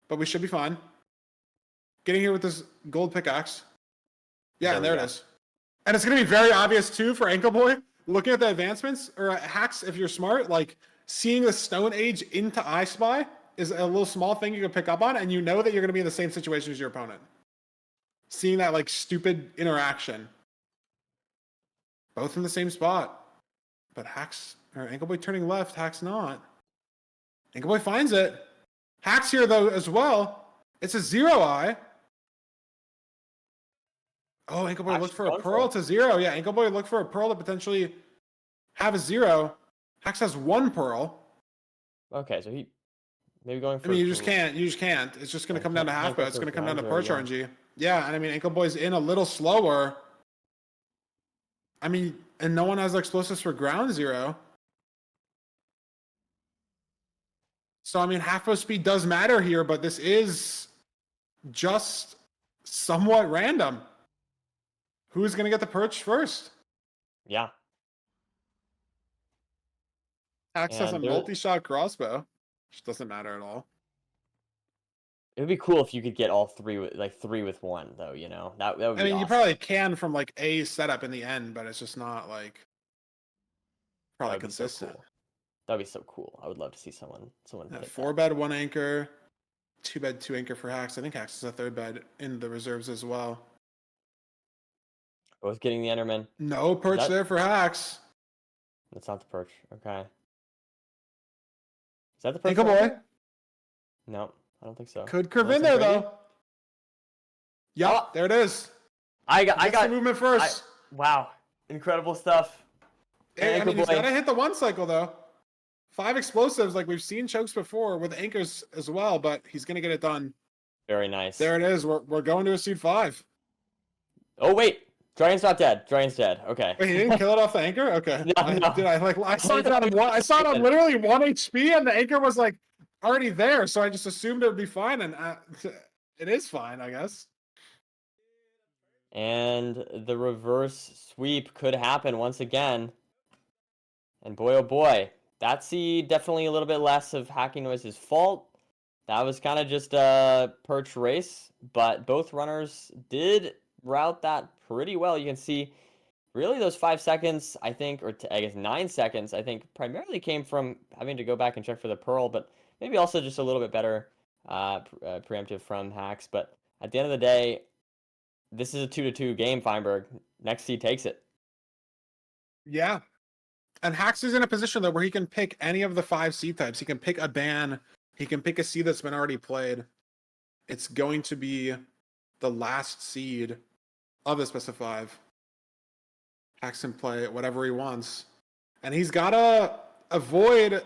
But we should be fine. Getting here with this gold pickaxe. Yeah, and there it is. And it's going to be very obvious, too, for Ancoboy. Looking at the advancements, or Hacks, if you're smart, like, seeing the Stone Age into I Spy is a little small thing you can pick up on, and you know that you're going to be in the same situation as your opponent. Seeing that, like, stupid interaction. Both in the same spot. But Hacks, or Ancoboy turning left, Hacks not. Ancoboy finds it. Hacks here, though, as well. It's a 0-eye. Oh, Ancoboy looked for a pearl to 0. Yeah, Ancoboy looked for a pearl to potentially have a 0. Hacks has 1 pearl. Okay, so he maybe going for... I mean, you just can't. It's just going to come down to half, but it's going to come down to perch RNG. Yeah, and I mean, Ancoboy's in a little slower. I mean, and no one has explosives for ground 0. So, I mean, half-bow speed does matter here, but this is just somewhat random. Who's going to get the perch first? Yeah. Hax has a multi-shot crossbow, which doesn't matter at all. It would be cool if you could get all 3 with 1, though, you know? That would be awesome. You probably can from, like, a setup in the end, but it's just not, like, probably consistent. So cool. That would be so cool. I would love to see someone 4-bed, 1 anchor, 2-bed, 2 anchor for Hax. I think Hax is a 3rd bed in the reserves as well. Both getting the Enderman. No perch there for Hax. That's not the perch. Okay. Is that the perch? Ancoboy. No, I don't think so. Could curve in there, though. Yup, there it is. I got the movement first. Wow. Incredible stuff. I mean, he's got to hit the 1 cycle, though. 5 explosives, like we've seen chokes before with anchors as well, but he's going to get it done. Very nice. There it is. We're going to a seed 5. Oh, wait. Dragon's not dead. Dragon's dead. Okay. Wait, he didn't kill it off the anchor? Okay. No. I saw it on 1. I saw it on literally 1 HP, and the anchor was like already there, so I just assumed it would be fine, and it is fine, I guess. And the reverse sweep could happen once again. And boy, oh boy, that seed definitely a little bit less of Hacking Noise's fault. That was kind of just a perch race, but both runners did route that pretty well. You can see really those 5 seconds, I think, or I guess 9 seconds, I think primarily came from having to go back and check for the pearl, but maybe also just a little bit better preemptive from Hacks. But at the end of the day, this is a 2-2 game, Feinberg. Next seed takes it. Yeah. And Hacks is in a position, though, where he can pick any of the 5 seed types. He can pick a ban. He can pick a seed that's been already played. It's going to be the last seed of the specified 5. Hacks can play whatever he wants. And he's got to avoid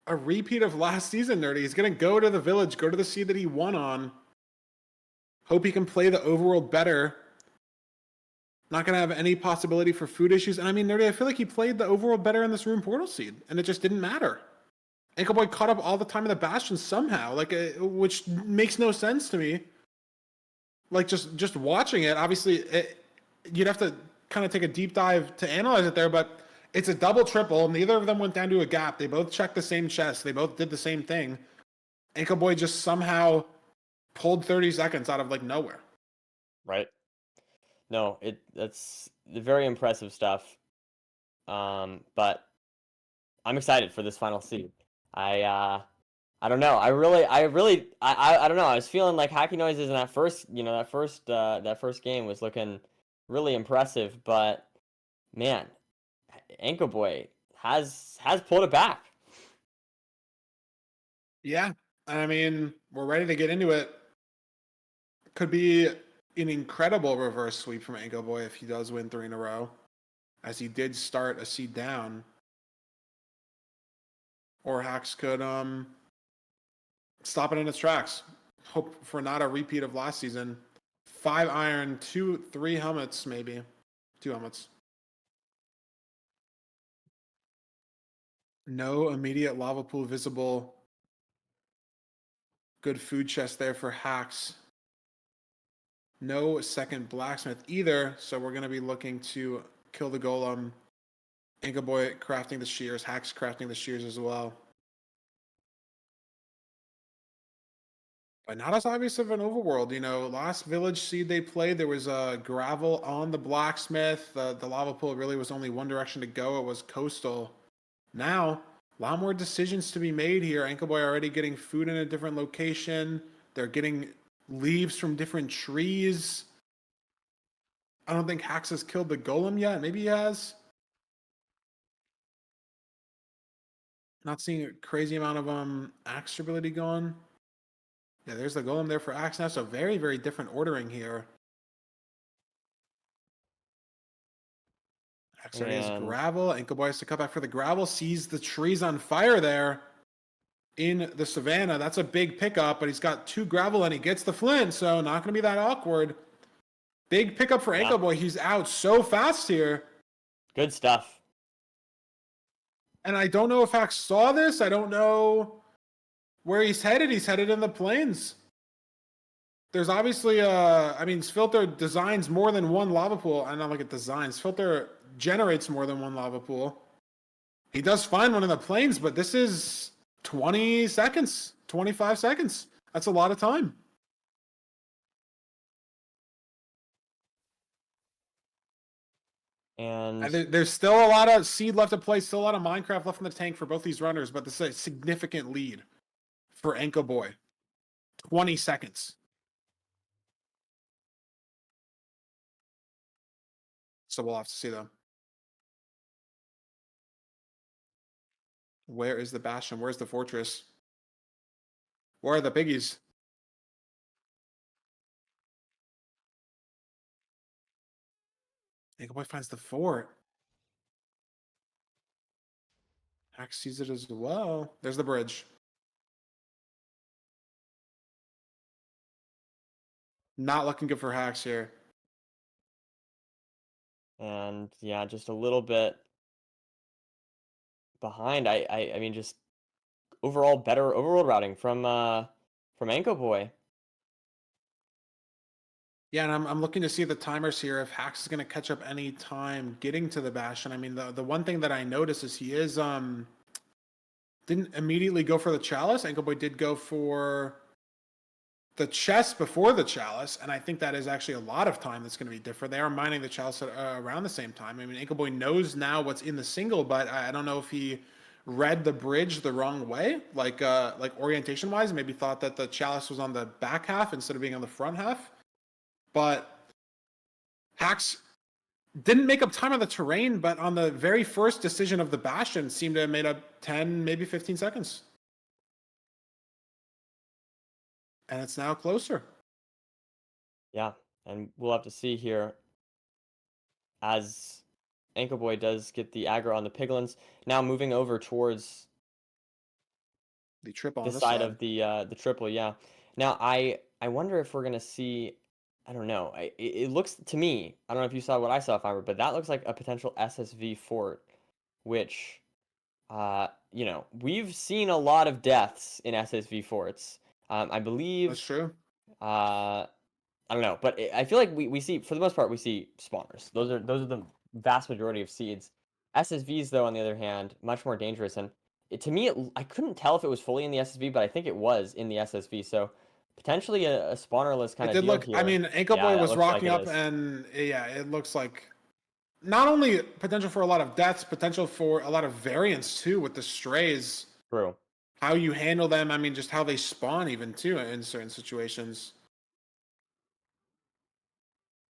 a repeat of last season, Nerdy. He's going to go to the village, go to the seed that he won on. Hope he can play the overworld better. Not going to have any possibility for food issues. And I mean, Nerdy, I feel like he played the overworld better in this Rune Portal seed, and it just didn't matter. Ancoboy caught up all the time in the Bastion somehow, which makes no sense to me. Like, just watching it, obviously, you'd have to kind of take a deep dive to analyze it there, but it's a double triple. Neither of them went down to a gap. They both checked the same chest. They both did the same thing. Ancoboy just somehow pulled 30 seconds out of like nowhere. Right. No, that's very impressive stuff. But I'm excited for this final seed. I don't know. I don't know. I was feeling like Hacky Noises in that first game was looking really impressive, but man, Ancoboy has pulled it back. Yeah. I mean, we're ready to get into it. Could be an incredible reverse sweep from Ancoboy if he does win 3 in a row, as he did start a seed down. Or Hacks could stop it in its tracks. Hope for not a repeat of last season. 5 iron, 3 helmets, maybe. 2 helmets. No immediate lava pool visible. Good food chest there for Hacks. No second blacksmith either, so we're going to be looking to kill the golem. Ancoboy crafting the shears, Hacks crafting the shears as well. But not as obvious of an overworld. You know, last village seed they played, there was gravel on the blacksmith. The lava pool really was only one direction to go. It was coastal. Now, a lot more decisions to be made here. Ancoboy already getting food in a different location. They're getting leaves from different trees. I don't think Hax has killed the golem yet. Maybe he has. Not seeing a crazy amount of axe durability going. Yeah, there's the golem there for axe now. So very, very different ordering here. Axe already has gravel. Ancoboy has to cut back for the gravel. Sees the trees on fire there in the savannah. That's a big pickup, but he's got 2 gravel and he gets the flint, so not going to be that awkward. Big pickup for Ancoboy. He's out so fast here. Good stuff. And I don't know if Hax saw this. I don't know where he's headed. He's headed in the plains. There's obviously I mean, Filter designs more than one lava pool. I don't like it designs. Filter generates more than one lava pool. He does find one in the plains, but this is 20 seconds, 25 seconds. That's a lot of time. And there's still a lot of seed left to play, still a lot of Minecraft left in the tank for both these runners, but this is a significant lead for Ancoboy. 20 seconds. So we'll have to see though. Where is the Bastion? Where's the fortress? Where are the biggies? Ancoboy finds the fort. Hax sees it as well. There's the bridge. Not looking good for Hax here. And yeah, just a little bit behind. I mean, just overall better overworld routing from Ancoboy. Yeah, and I'm looking to see the timers here if Hax is going to catch up any time getting to the Bastion. I mean, the one thing that I noticed is he is didn't immediately go for the chalice. Ancoboy did go for the chest before the chalice, and I think that is actually a lot of time that's going to be different. They are mining the chalice around the same time. I mean, Ancoboy knows now what's in the single, but I don't know if he read the bridge the wrong way, like orientation wise. Maybe thought that the chalice was on the back half instead of being on the front half. But Hax didn't make up time on the terrain, but on the very first decision of the Bastion seemed to have made up 10, maybe 15 seconds. And it's now closer. Yeah, and we'll have to see here as Ancoboy does get the aggro on the piglins. Now moving over towards The triple on this this side side. of the triple, yeah. Now I wonder if we're gonna see. I don't know. It looks to me. I don't know if you saw what I saw, Fiber, but that looks like a potential SSV fort, which, we've seen a lot of deaths in SSV forts. I believe. That's true. I don't know, but I feel like we see, for the most part, we see spawners. Those are the vast majority of seeds. SSVs, though, on the other hand, much more dangerous. And to me, I couldn't tell if it was fully in the SSV, but I think it was in the SSV. So potentially a spawnerless kind It of did deal look. here. I mean, Yeah, Ancoboy that was looks like rocking it up, is. and yeah, it looks like not only potential for a lot of deaths, potential for a lot of variance too with the strays. True. How you handle them. I mean, just how they spawn, even too, in certain situations.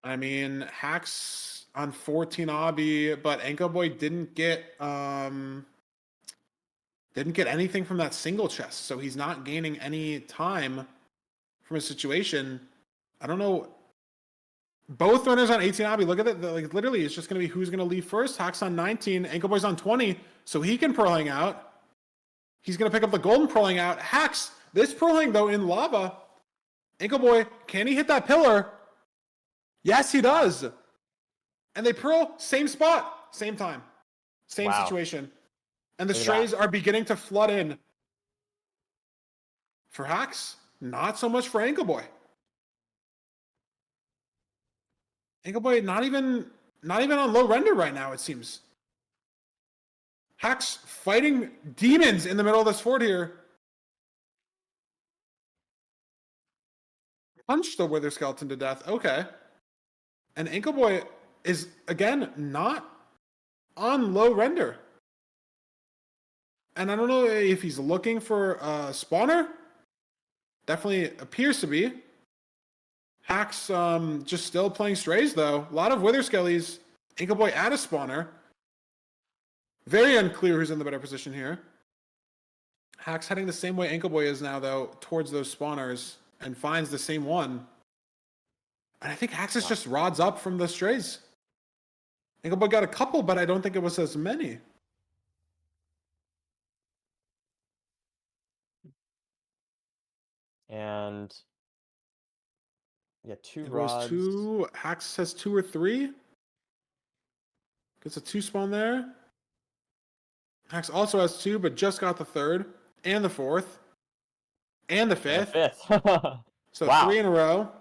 I mean, hacks on 14 obby, but Ancoboy didn't get anything from that single chest, so he's not gaining any time from a situation. I don't know. Both runners on 18 obby. Look at it. Like literally, it's just gonna be who's gonna leave first. Hacks on 19. Ancoboy's on 20, so he can pearl hang out. He's gonna pick up the golden pearl hang out. Hacks this pearl hang though in lava. Ancoboy, can he hit that pillar? Yes, he does. And they pearl, same spot, same time, same Wow. situation. And the Look at strays are beginning to flood in. For Hacks, not so much for Ancoboy. Ancoboy not even on low render right now, it seems. Hacks fighting demons in the middle of this fort here. Punch the Wither Skeleton to death. Okay. And Ancoboy is, again, not on low render. And I don't know if he's looking for a spawner. Definitely appears to be. Hacks just still playing strays, though. A lot of Wither Skellies. Ancoboy at a spawner. Very unclear who's in the better position here. Hacks heading the same way Ancoboy is now, though, towards those spawners, and finds the same one. And I think Hacks is just rods up from the strays. Ancoboy got a couple, but I don't think it was as many. And yeah, two It was rods. two. Hacks has 2 or 3. Gets a 2 spawn there. Hacks also has 2, but just got the 3rd, and the 4th, and the 5th. Fifth. So Wow. 3 in a row.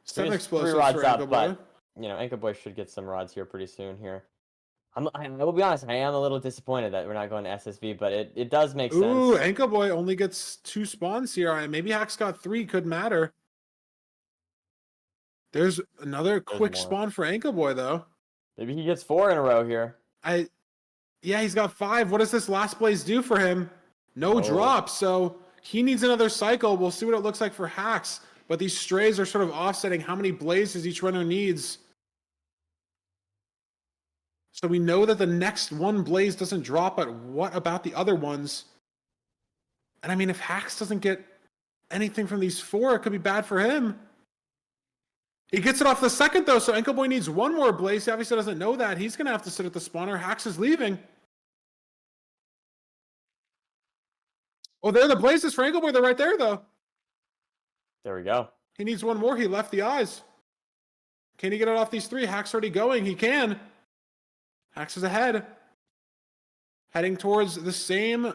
7 Three explosives rods for up, Ancoboy. but Ancoboy should get some rods here pretty soon here. I will be honest, I am a little disappointed that we're not going to SSV, but it does make Ooh, sense. Ancoboy only gets 2 spawns here. Maybe Hacks got 3, could matter. There's another quick more. spawn for Ancoboy, though. Maybe he gets 4 in a row here. Yeah, he's got 5. What does this last blaze do for him? No drop, so he needs another cycle. We'll see what it looks like for Hacks. But these strays are sort of offsetting how many blazes each runner needs. So we know that the next one blaze doesn't drop, but what about the other ones? And I mean, if Hacks doesn't get anything from these 4, it could be bad for him. He gets it off the second, though, so Ancoboy needs 1 more blaze. He obviously doesn't know that. He's going to have to sit at the spawner. Hacks is leaving. Oh, there are the blazes for Ancoboy. They're right there, though. There we go. He needs 1 more. He left the eyes. Can he get it off these 3? Hacks already going. He can. Hacks is ahead. Heading towards the same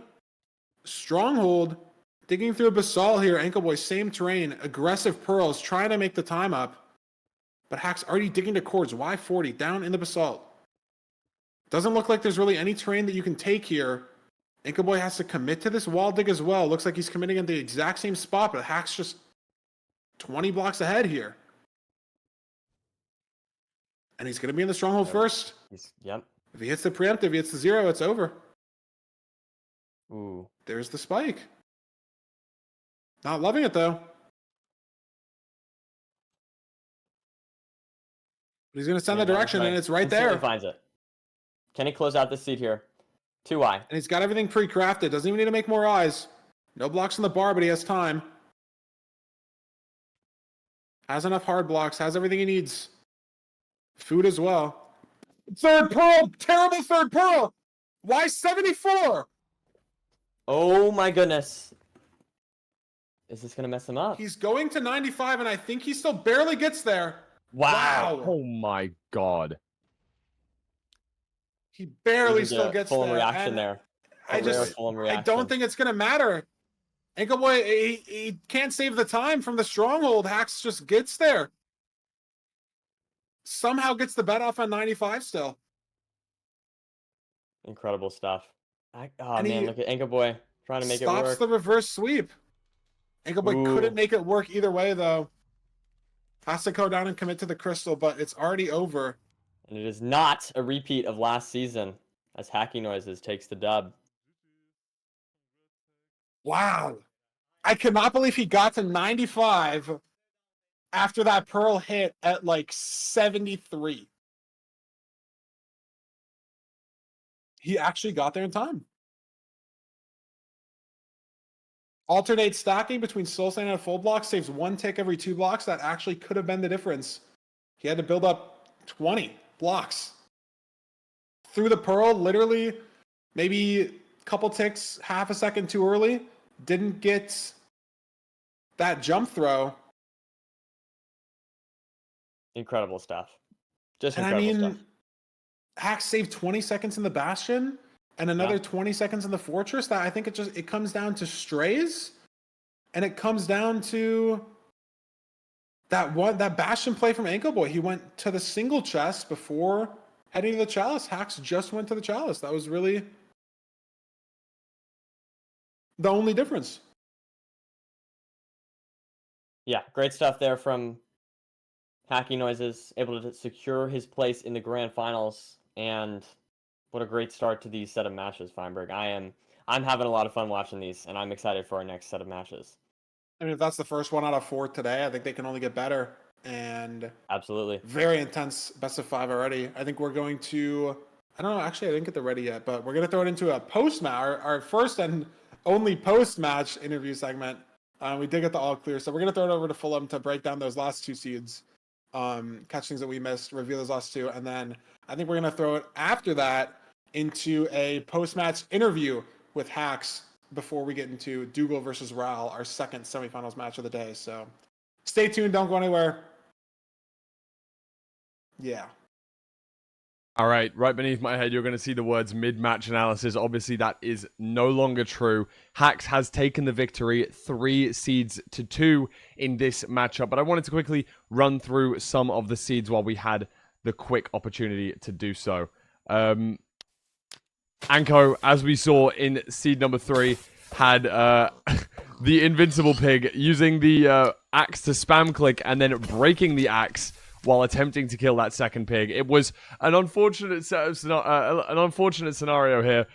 stronghold. Digging through a basalt here. Ancoboy, same terrain. Aggressive pearls. Trying to make the time up. But Hacks already digging to cords. Y40 down in the basalt. Doesn't look like there's really any terrain that you can take here. Ancoboy has to commit to this wall dig as well. Looks like he's committing at the exact same spot, but Hacks just 20 blocks ahead here. And he's going to be in the stronghold first. Yep. If he hits the preemptive, he hits the 0, it's over. Ooh. There's the spike. Not loving it, though. But he's going to send the direction, and it's right there. Finds it. Can he close out the seed here? 2Y. And he's got everything pre-crafted. Doesn't even need to make more eyes. No blocks on the bar, but he has time. Has enough hard blocks. Has everything he needs. Food as well. Third pearl. Terrible third pearl. Why 74? Oh my goodness. Is this gonna mess him up? He's going to 95, and I think he still barely gets there. Wow. Oh my god. He barely Even still get a gets full-on there. reaction And there. I A rare just, full-on I reaction. don't think it's gonna matter. Ancoboy, he can't save the time from the stronghold. Hax just gets there. Somehow gets the bet off on 95 still. Incredible stuff. Oh And man, he look at Ancoboy trying to make it stops work. the reverse sweep. Ancoboy couldn't Ooh. make it work either way, though. Has to go down and commit to the crystal, but it's already over. And it is not a repeat of last season as Hacky Noises takes the dub. Wow. I cannot believe he got to 95 after that pearl hit at like 73. He actually got there in time. Alternate stacking between soul sand and full block saves 1 tick every 2 blocks. That actually could have been the difference. He had to build up 20 blocks. Through the pearl, literally maybe a couple ticks, half a second too early. Didn't get that jump throw. Incredible stuff. Just And I incredible mean, stuff. Hax saved 20 seconds in the Bastion and another Yeah. 20 seconds in the Fortress. That I think it comes down to strays, and it comes down to that Bastion play from Ancoboy. He went to the single chest before heading to the Chalice. Hax just went to the Chalice. That was really the only difference. Yeah, great stuff there from Hacky Noises, able to secure his place in the grand finals, and what a great start to these set of matches, Feinberg. I'm having a lot of fun watching these, and I'm excited for our next set of matches. I mean, if that's the first one out of 4 today, I think they can only get better. And Absolutely. very intense best of 5 already. I think we're going to, I don't know, actually I didn't get the ready yet, but we're going to throw it into a post match, our first and only post match interview segment. We did get the all clear, so we're going to throw it over to Fulham to break down those last 2 seeds, catch things that we missed, reveal those last 2, and then I think we're going to throw it after that into a post match interview with Hax before we get into Dougal versus Ral, our second semifinals match of the day. So stay tuned, don't go anywhere. Yeah. All right, right beneath my head, you're going to see the words mid-match analysis. Obviously, that is no longer true. Hax has taken the victory, 3 seeds to 2 in this matchup. But I wanted to quickly run through some of the seeds while we had the quick opportunity to do so. Anko, as we saw in seed number 3, had the Invincible Pig using the axe to spam click and then breaking the axe while attempting to kill that second pig. It was an unfortunate scenario here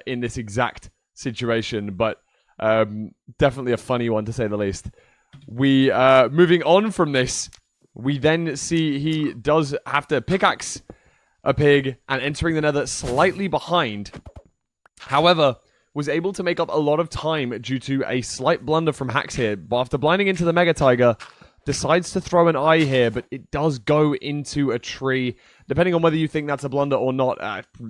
in this exact situation, but definitely a funny one to say the least. We moving on from this, we then see he does have to pickaxe a pig and entering the nether slightly behind. However, was able to make up a lot of time due to a slight blunder from Hax here. But after blinding into the Mega Tiger, decides to throw an eye here, but it does go into a tree. Depending on whether you think that's a blunder or not,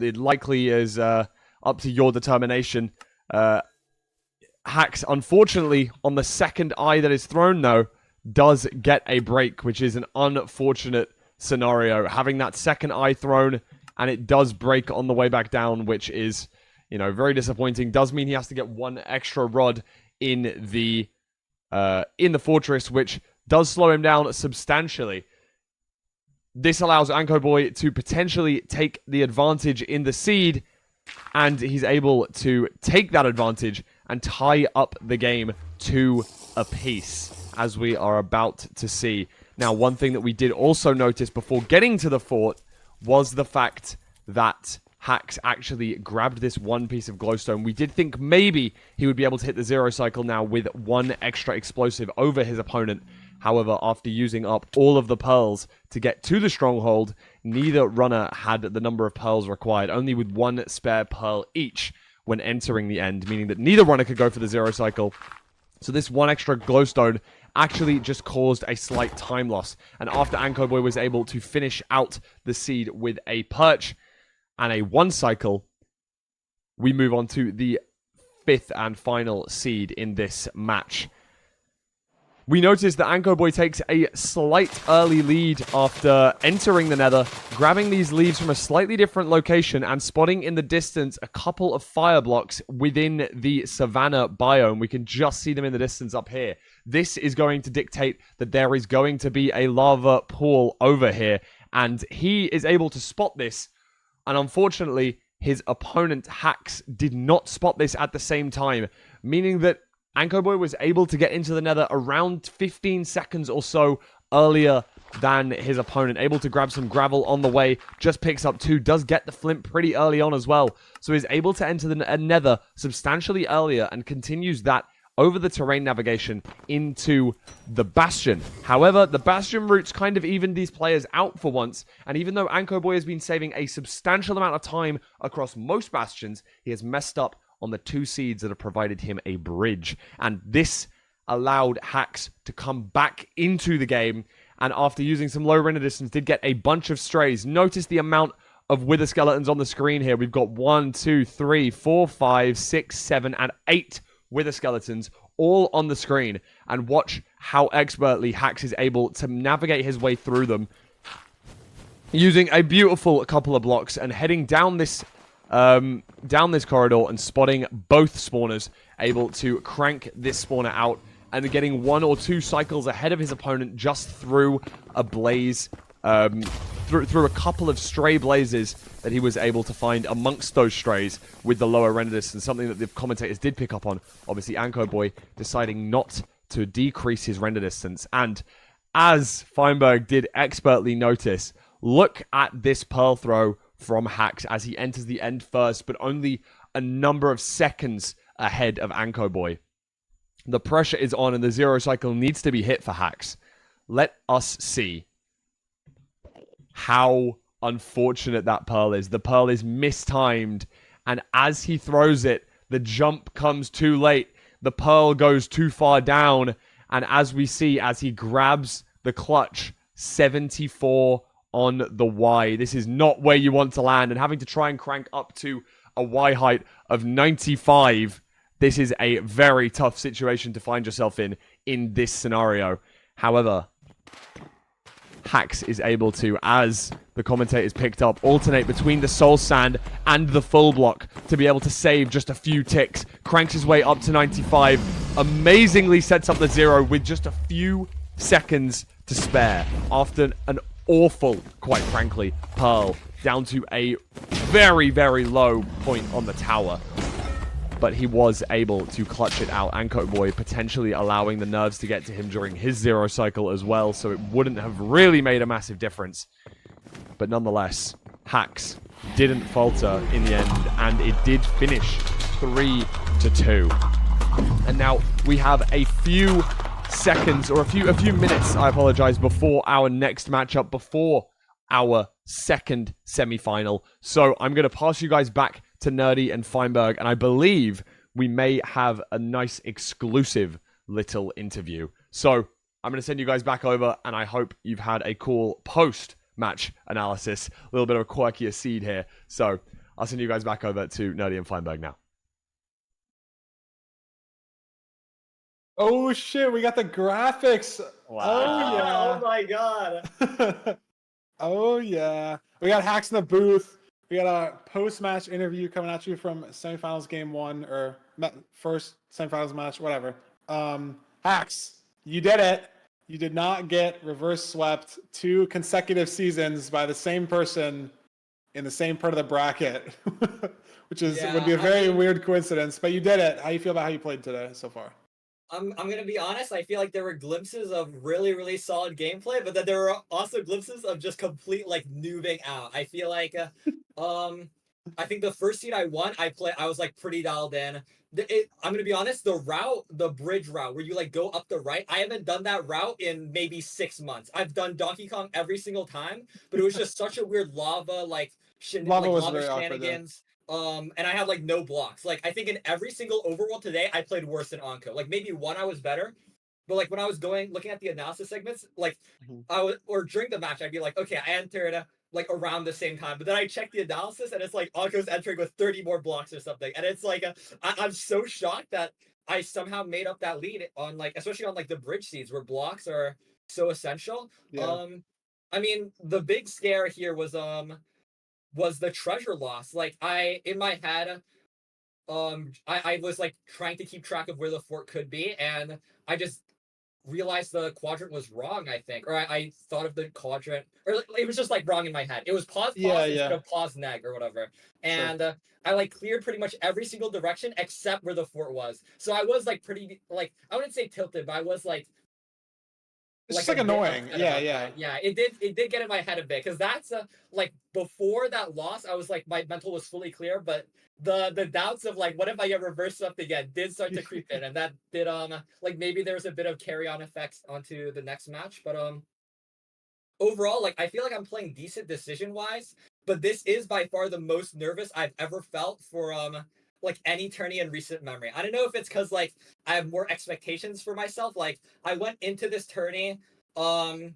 it likely is up to your determination. Hax, unfortunately, on the second eye that is thrown, though, does get a break, which is an unfortunate scenario. Having that second eye thrown, and it does break on the way back down, which is, you know, very disappointing. Does mean he has to get 1 extra rod in the fortress, which does slow him down substantially. This allows Ancoboy to potentially take the advantage in the seed, and he's able to take that advantage and tie up the game 2 apiece, as we are about to see. Now, one thing that we did also notice before getting to the fort was the fact that Hax actually grabbed this 1 piece of glowstone. We did think maybe he would be able to hit the 0 cycle now with 1 extra explosive over his opponent. However, after using up all of the pearls to get to the stronghold, neither runner had the number of pearls required, only with 1 spare pearl each when entering the end, meaning that neither runner could go for the 0 cycle. So this 1 extra glowstone actually just caused a slight time loss. And after Ancoboy was able to finish out the seed with a perch and a 1 cycle, we move on to the 5th and final seed in this match. We notice that Ancoboy takes a slight early lead after entering the nether, grabbing these leaves from a slightly different location and spotting in the distance a couple of fire blocks within the savanna biome. We can just see them in the distance up here. This is going to dictate that there is going to be a lava pool over here, and he is able to spot this, and unfortunately, his opponent, Hax, did not spot this at the same time, meaning that Ancoboy was able to get into the nether around 15 seconds or so earlier than his opponent, able to grab some gravel on the way, just picks up 2, does get the flint pretty early on as well, so he's able to enter the nether substantially earlier and continues that over the terrain navigation into the Bastion. However, the Bastion routes kind of evened these players out for once, and even though Ancoboy has been saving a substantial amount of time across most Bastions, he has messed up on the 2 seeds that have provided him a bridge. And this allowed Hax to come back into the game, and after using some low render distance, did get a bunch of strays. Notice the amount of wither skeletons on the screen here. We've got 1, 2, 3, 4, 5, 6, 7, and 8 wither skeletons all on the screen. And watch how expertly Hax is able to navigate his way through them, using a beautiful couple of blocks and heading down this corridor and spotting both spawners, able to crank this spawner out and getting 1 or 2 cycles ahead of his opponent just through a blaze, through a couple of stray blazes that he was able to find amongst those strays with the lower render distance, something that the commentators did pick up on. Obviously, Ancoboy deciding not to decrease his render distance. And as Feinberg did expertly notice, look at this pearl throw from Hax as he enters the end first, but only a number of seconds ahead of Ancoboy. The pressure is on and the 0 cycle needs to be hit for Hax. Let us see how unfortunate that pearl is. The pearl is mistimed, and as he throws it, the jump comes too late. The pearl goes too far down, and as we see, as he grabs the clutch, 74 on the Y. This is not where you want to land, and having to try and crank up to a Y height of 95, this is a very tough situation to find yourself in this scenario. However, Hax is able to, as the commentators picked up, alternate between the soul sand and the full block to be able to save just a few ticks, cranks his way up to 95, amazingly sets up the 0 with just a few seconds to spare after an awful, quite frankly, pearl down to a very, very low point on the tower. But he was able to clutch it out. Ancoboy potentially allowing the nerves to get to him during his 0 cycle as well, so it wouldn't have really made a massive difference. But nonetheless, Hax didn't falter in the end, and it did finish 3-2. And now we have a few seconds, or a few minutes, I apologize, before our next matchup, before our second semi-final. So I'm going to pass you guys back to Nerdy and Feinberg, and I believe we may have a nice exclusive little interview. So I'm going to send you guys back over, and I hope you've had a cool post-match analysis. A little bit of a quirkier seed here. So I'll send you guys back over to Nerdy and Feinberg now. Oh shit, we got the graphics. Wow. Oh yeah. Oh my god. Oh yeah. We got Hax in the booth. We got a post-match interview coming at you from Semifinals Game 1, or first Semifinals match, whatever. Hax, you did it. You did not get reverse swept 2 consecutive seasons by the same person in the same part of the bracket, which would be a very weird coincidence, but you did it. How do you feel about how you played today so far? I'm gonna be honest, I feel like there were glimpses of really, really solid gameplay, but then there were also glimpses of just complete like noobing out. I feel like I think the first seed I won, I was like pretty dialed in. I'm gonna be honest, the bridge route where you like go up the right, I haven't done that route in maybe 6 months. I've done Donkey Kong every single time, but it was just such a weird lava lava shenanigans. And I had like no blocks. Like I think in every single overworld today, I played worse than Anko. Like maybe one I was better, But like when I was looking at the analysis segments, like Mhm. or during the match, I'd be like, okay, I entered like around the same time. But then I check the analysis and it's like Anco's entering with 30 more blocks or something. And it's like, I'm so shocked that I somehow made up that lead on like, especially on like the bridge seeds where blocks are so essential. Yeah. I mean, the big scare here was the treasure loss. Like in my head, I was like trying to keep track of where the fort could be, and I just realized the quadrant was wrong, I think. Or I thought of the quadrant, or it was just like wrong in my head. It was pause Yeah, pause instead yeah. of pause neg or whatever. Sure. And I like cleared pretty much every single direction except where the fort was. So I was like pretty like I wouldn't say tilted, but I was It's just a like bit annoying. upset Yeah, about yeah. that. Yeah, it did get in my head a bit because that's like before that loss, I was like my mental was fully clear, but the doubts of like what if I get reversed up again did start to creep in, and that did like maybe there was a bit of carry on effects onto the next match, but overall like I feel like I'm playing decent decision wise, but this is by far the most nervous I've ever felt for like any tourney in recent memory. I don't know if it's because like I have more expectations for myself. Like I went into this tourney um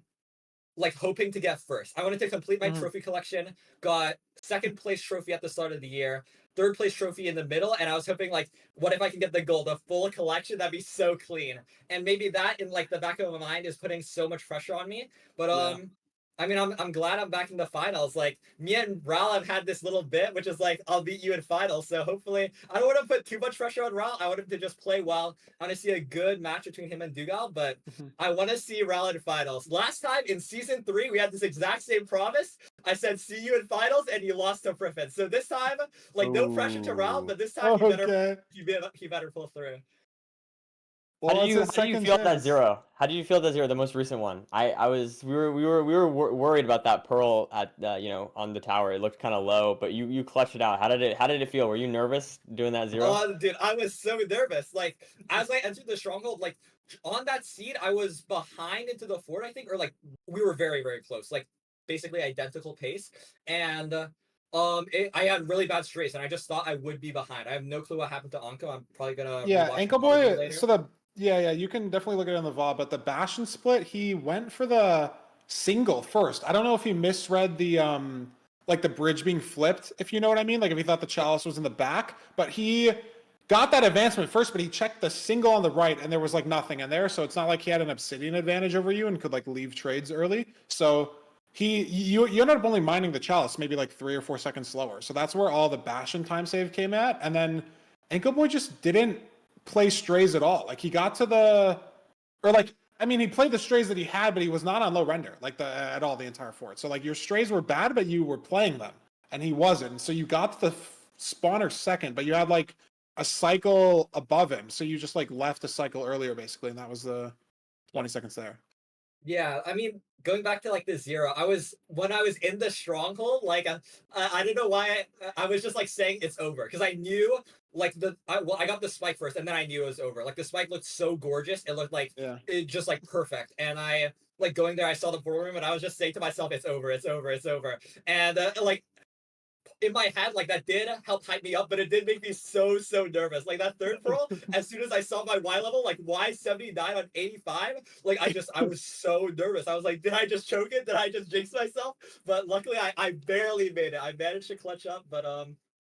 like hoping to get first. I wanted to complete my Mhm. trophy collection, got second place trophy at the start of the year, third place trophy in the middle, and I was hoping like, what if I can get the gold, a full collection? That'd be so clean. And maybe that in like the back of my mind is putting so much pressure on me. But Yeah. I mean, I'm glad I'm back in the finals. Like me and Ral have had this little bit, which is like I'll beat you in finals. So hopefully, I don't want to put too much pressure on Ral. I want him to just play well. I want to see a good match between him and Dugal, but Mhm. I want to see Ral in finals. Last time in season 3, we had this exact same promise. I said, see you in finals, and you lost to Friffin. So this time, like, no pressure to Ral, Ooh. but this time Okay. he better pull through. Well, it's a How do you second feel that chance. zero? How did you feel that zero, the most recent one? I was worried about that pearl at on the tower. It looked kind of low, but you clutched it out. How did it feel? Were you nervous doing that zero? Oh, dude, I was so nervous. Like, as I entered the stronghold, like, on that seed, I was behind into the fort, I think, or like, we were very, very close, like, basically identical pace. And, I had really bad strays, and I just thought I would be behind. I have no clue what happened to Anko. I'm probably gonna Yeah, rewatch the VOD a bit Ancoboy. later. So yeah, you can definitely look at it in the VOD, but the Bastion split, he went for the single first. I don't know if he misread the like the bridge being flipped, if you know what I mean. Like if he thought the chalice was in the back, but he got that advancement first, but he checked the single on the right and there was like nothing in there. So it's not like he had an obsidian advantage over you and could like leave trades early. So you ended up only mining the chalice maybe like 3 or 4 seconds slower. So that's where all the Bastion time save came at. And then Ancoboy just didn't play strays at all. Like he got to or like I mean he played the strays that he had, but he was not on low render like at all the entire fort. So like your strays were bad, but you were playing them, and he wasn't. So you got to the spawner second, but you had like a cycle above him, so you just like left a cycle earlier basically, and that was the 20 seconds there. Yeah, I mean, going back to like the zero, when I was in the stronghold, like I don't know why I was just like saying it's over because I knew like I got the spike first and then I knew it was over. Like the spike looked so gorgeous, it looked like Yeah. it just like perfect, and I like going there, I saw the portal room and I was just saying to myself, it's over, it's over, it's over, and like in my head, like that did help hype me up, but it did make me so nervous. Like that third pearl, as soon as I saw my Y level, like Y79 on 85, like I was so nervous. I was like, did I just choke it? Did I just jinx myself? But luckily, I barely made it. I managed to clutch up, but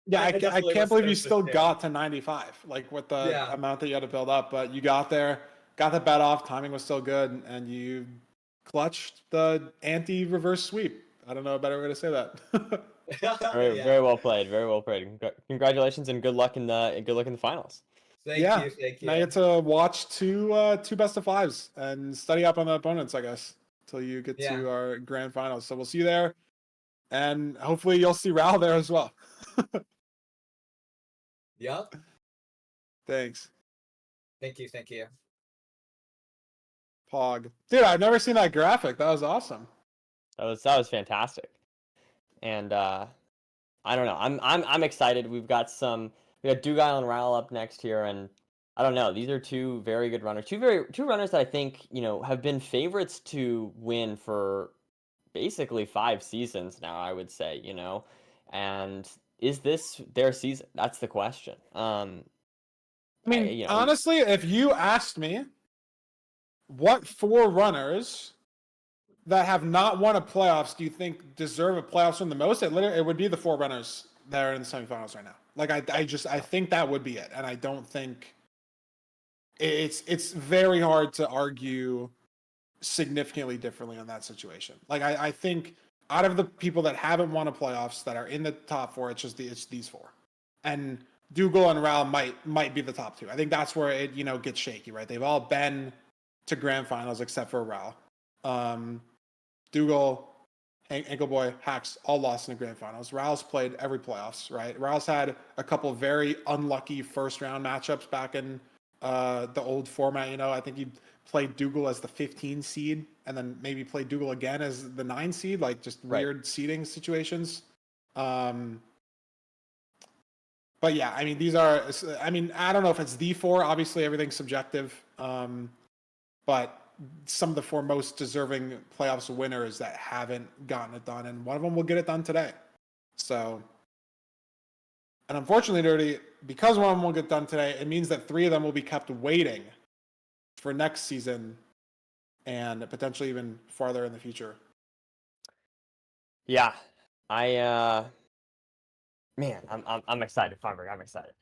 Yeah, I I definitely can't was believe you stoked to still see it. got to 95, like with the Yeah, amount that you had to build up, but you got there, got the bet off, timing was still good, and you clutched the anti-reverse sweep. I don't know a better way to say that. yeah. Very well played. Very well played. Congratulations and good luck in the finals. Thank Yeah, you, thank now you you. get to watch two best of fives and study up on the opponents, I guess, until you get Yeah, to our grand finals. So we'll see you there, and hopefully you'll see Ral there as well. yep. Thanks, Thank you, thank you. Pog. Dude, I've never seen that graphic. That was awesome. That was fantastic. And I don't know. I'm excited. We got Dougal and Ryle up next here, and I don't know. These are two very good runners. Two runners that I think, have been favorites to win for basically 5 seasons now, I would say. And is this their season? That's the question. I mean, honestly, if you asked me what 4 runners that have not won a playoffs do you think deserve a playoffs win the most? It would be the 4 runners that are in the semifinals right now. Like I think that would be it, and I don't think it's very hard to argue significantly differently on that situation. Like I think out of the people that haven't won a playoffs that are in the top 4, it's these 4, and Dougal and Raul might be the top 2. I think that's where it gets shaky, right? They've all been to grand finals except for Raul. Dougal, Ancoboy, Hacks all lost in the grand finals. Raul's played every playoffs, right? Raul's had a couple very unlucky first round matchups back in the old format. I think he played Dougal as the 15 seed and then maybe played Dougal again as the 9 seed, like just weird seeding situations. But yeah, I mean, I don't know if it's the 4. Obviously, everything's subjective. But some of the 4 most deserving playoffs winners that haven't gotten it done, and one of them will get it done today. So, and unfortunately, Dirty, because one of them will get done today, it means that 3 of them will be kept waiting for next season and potentially even farther in the future. Yeah, man, I'm excited, Farmer. I'm excited.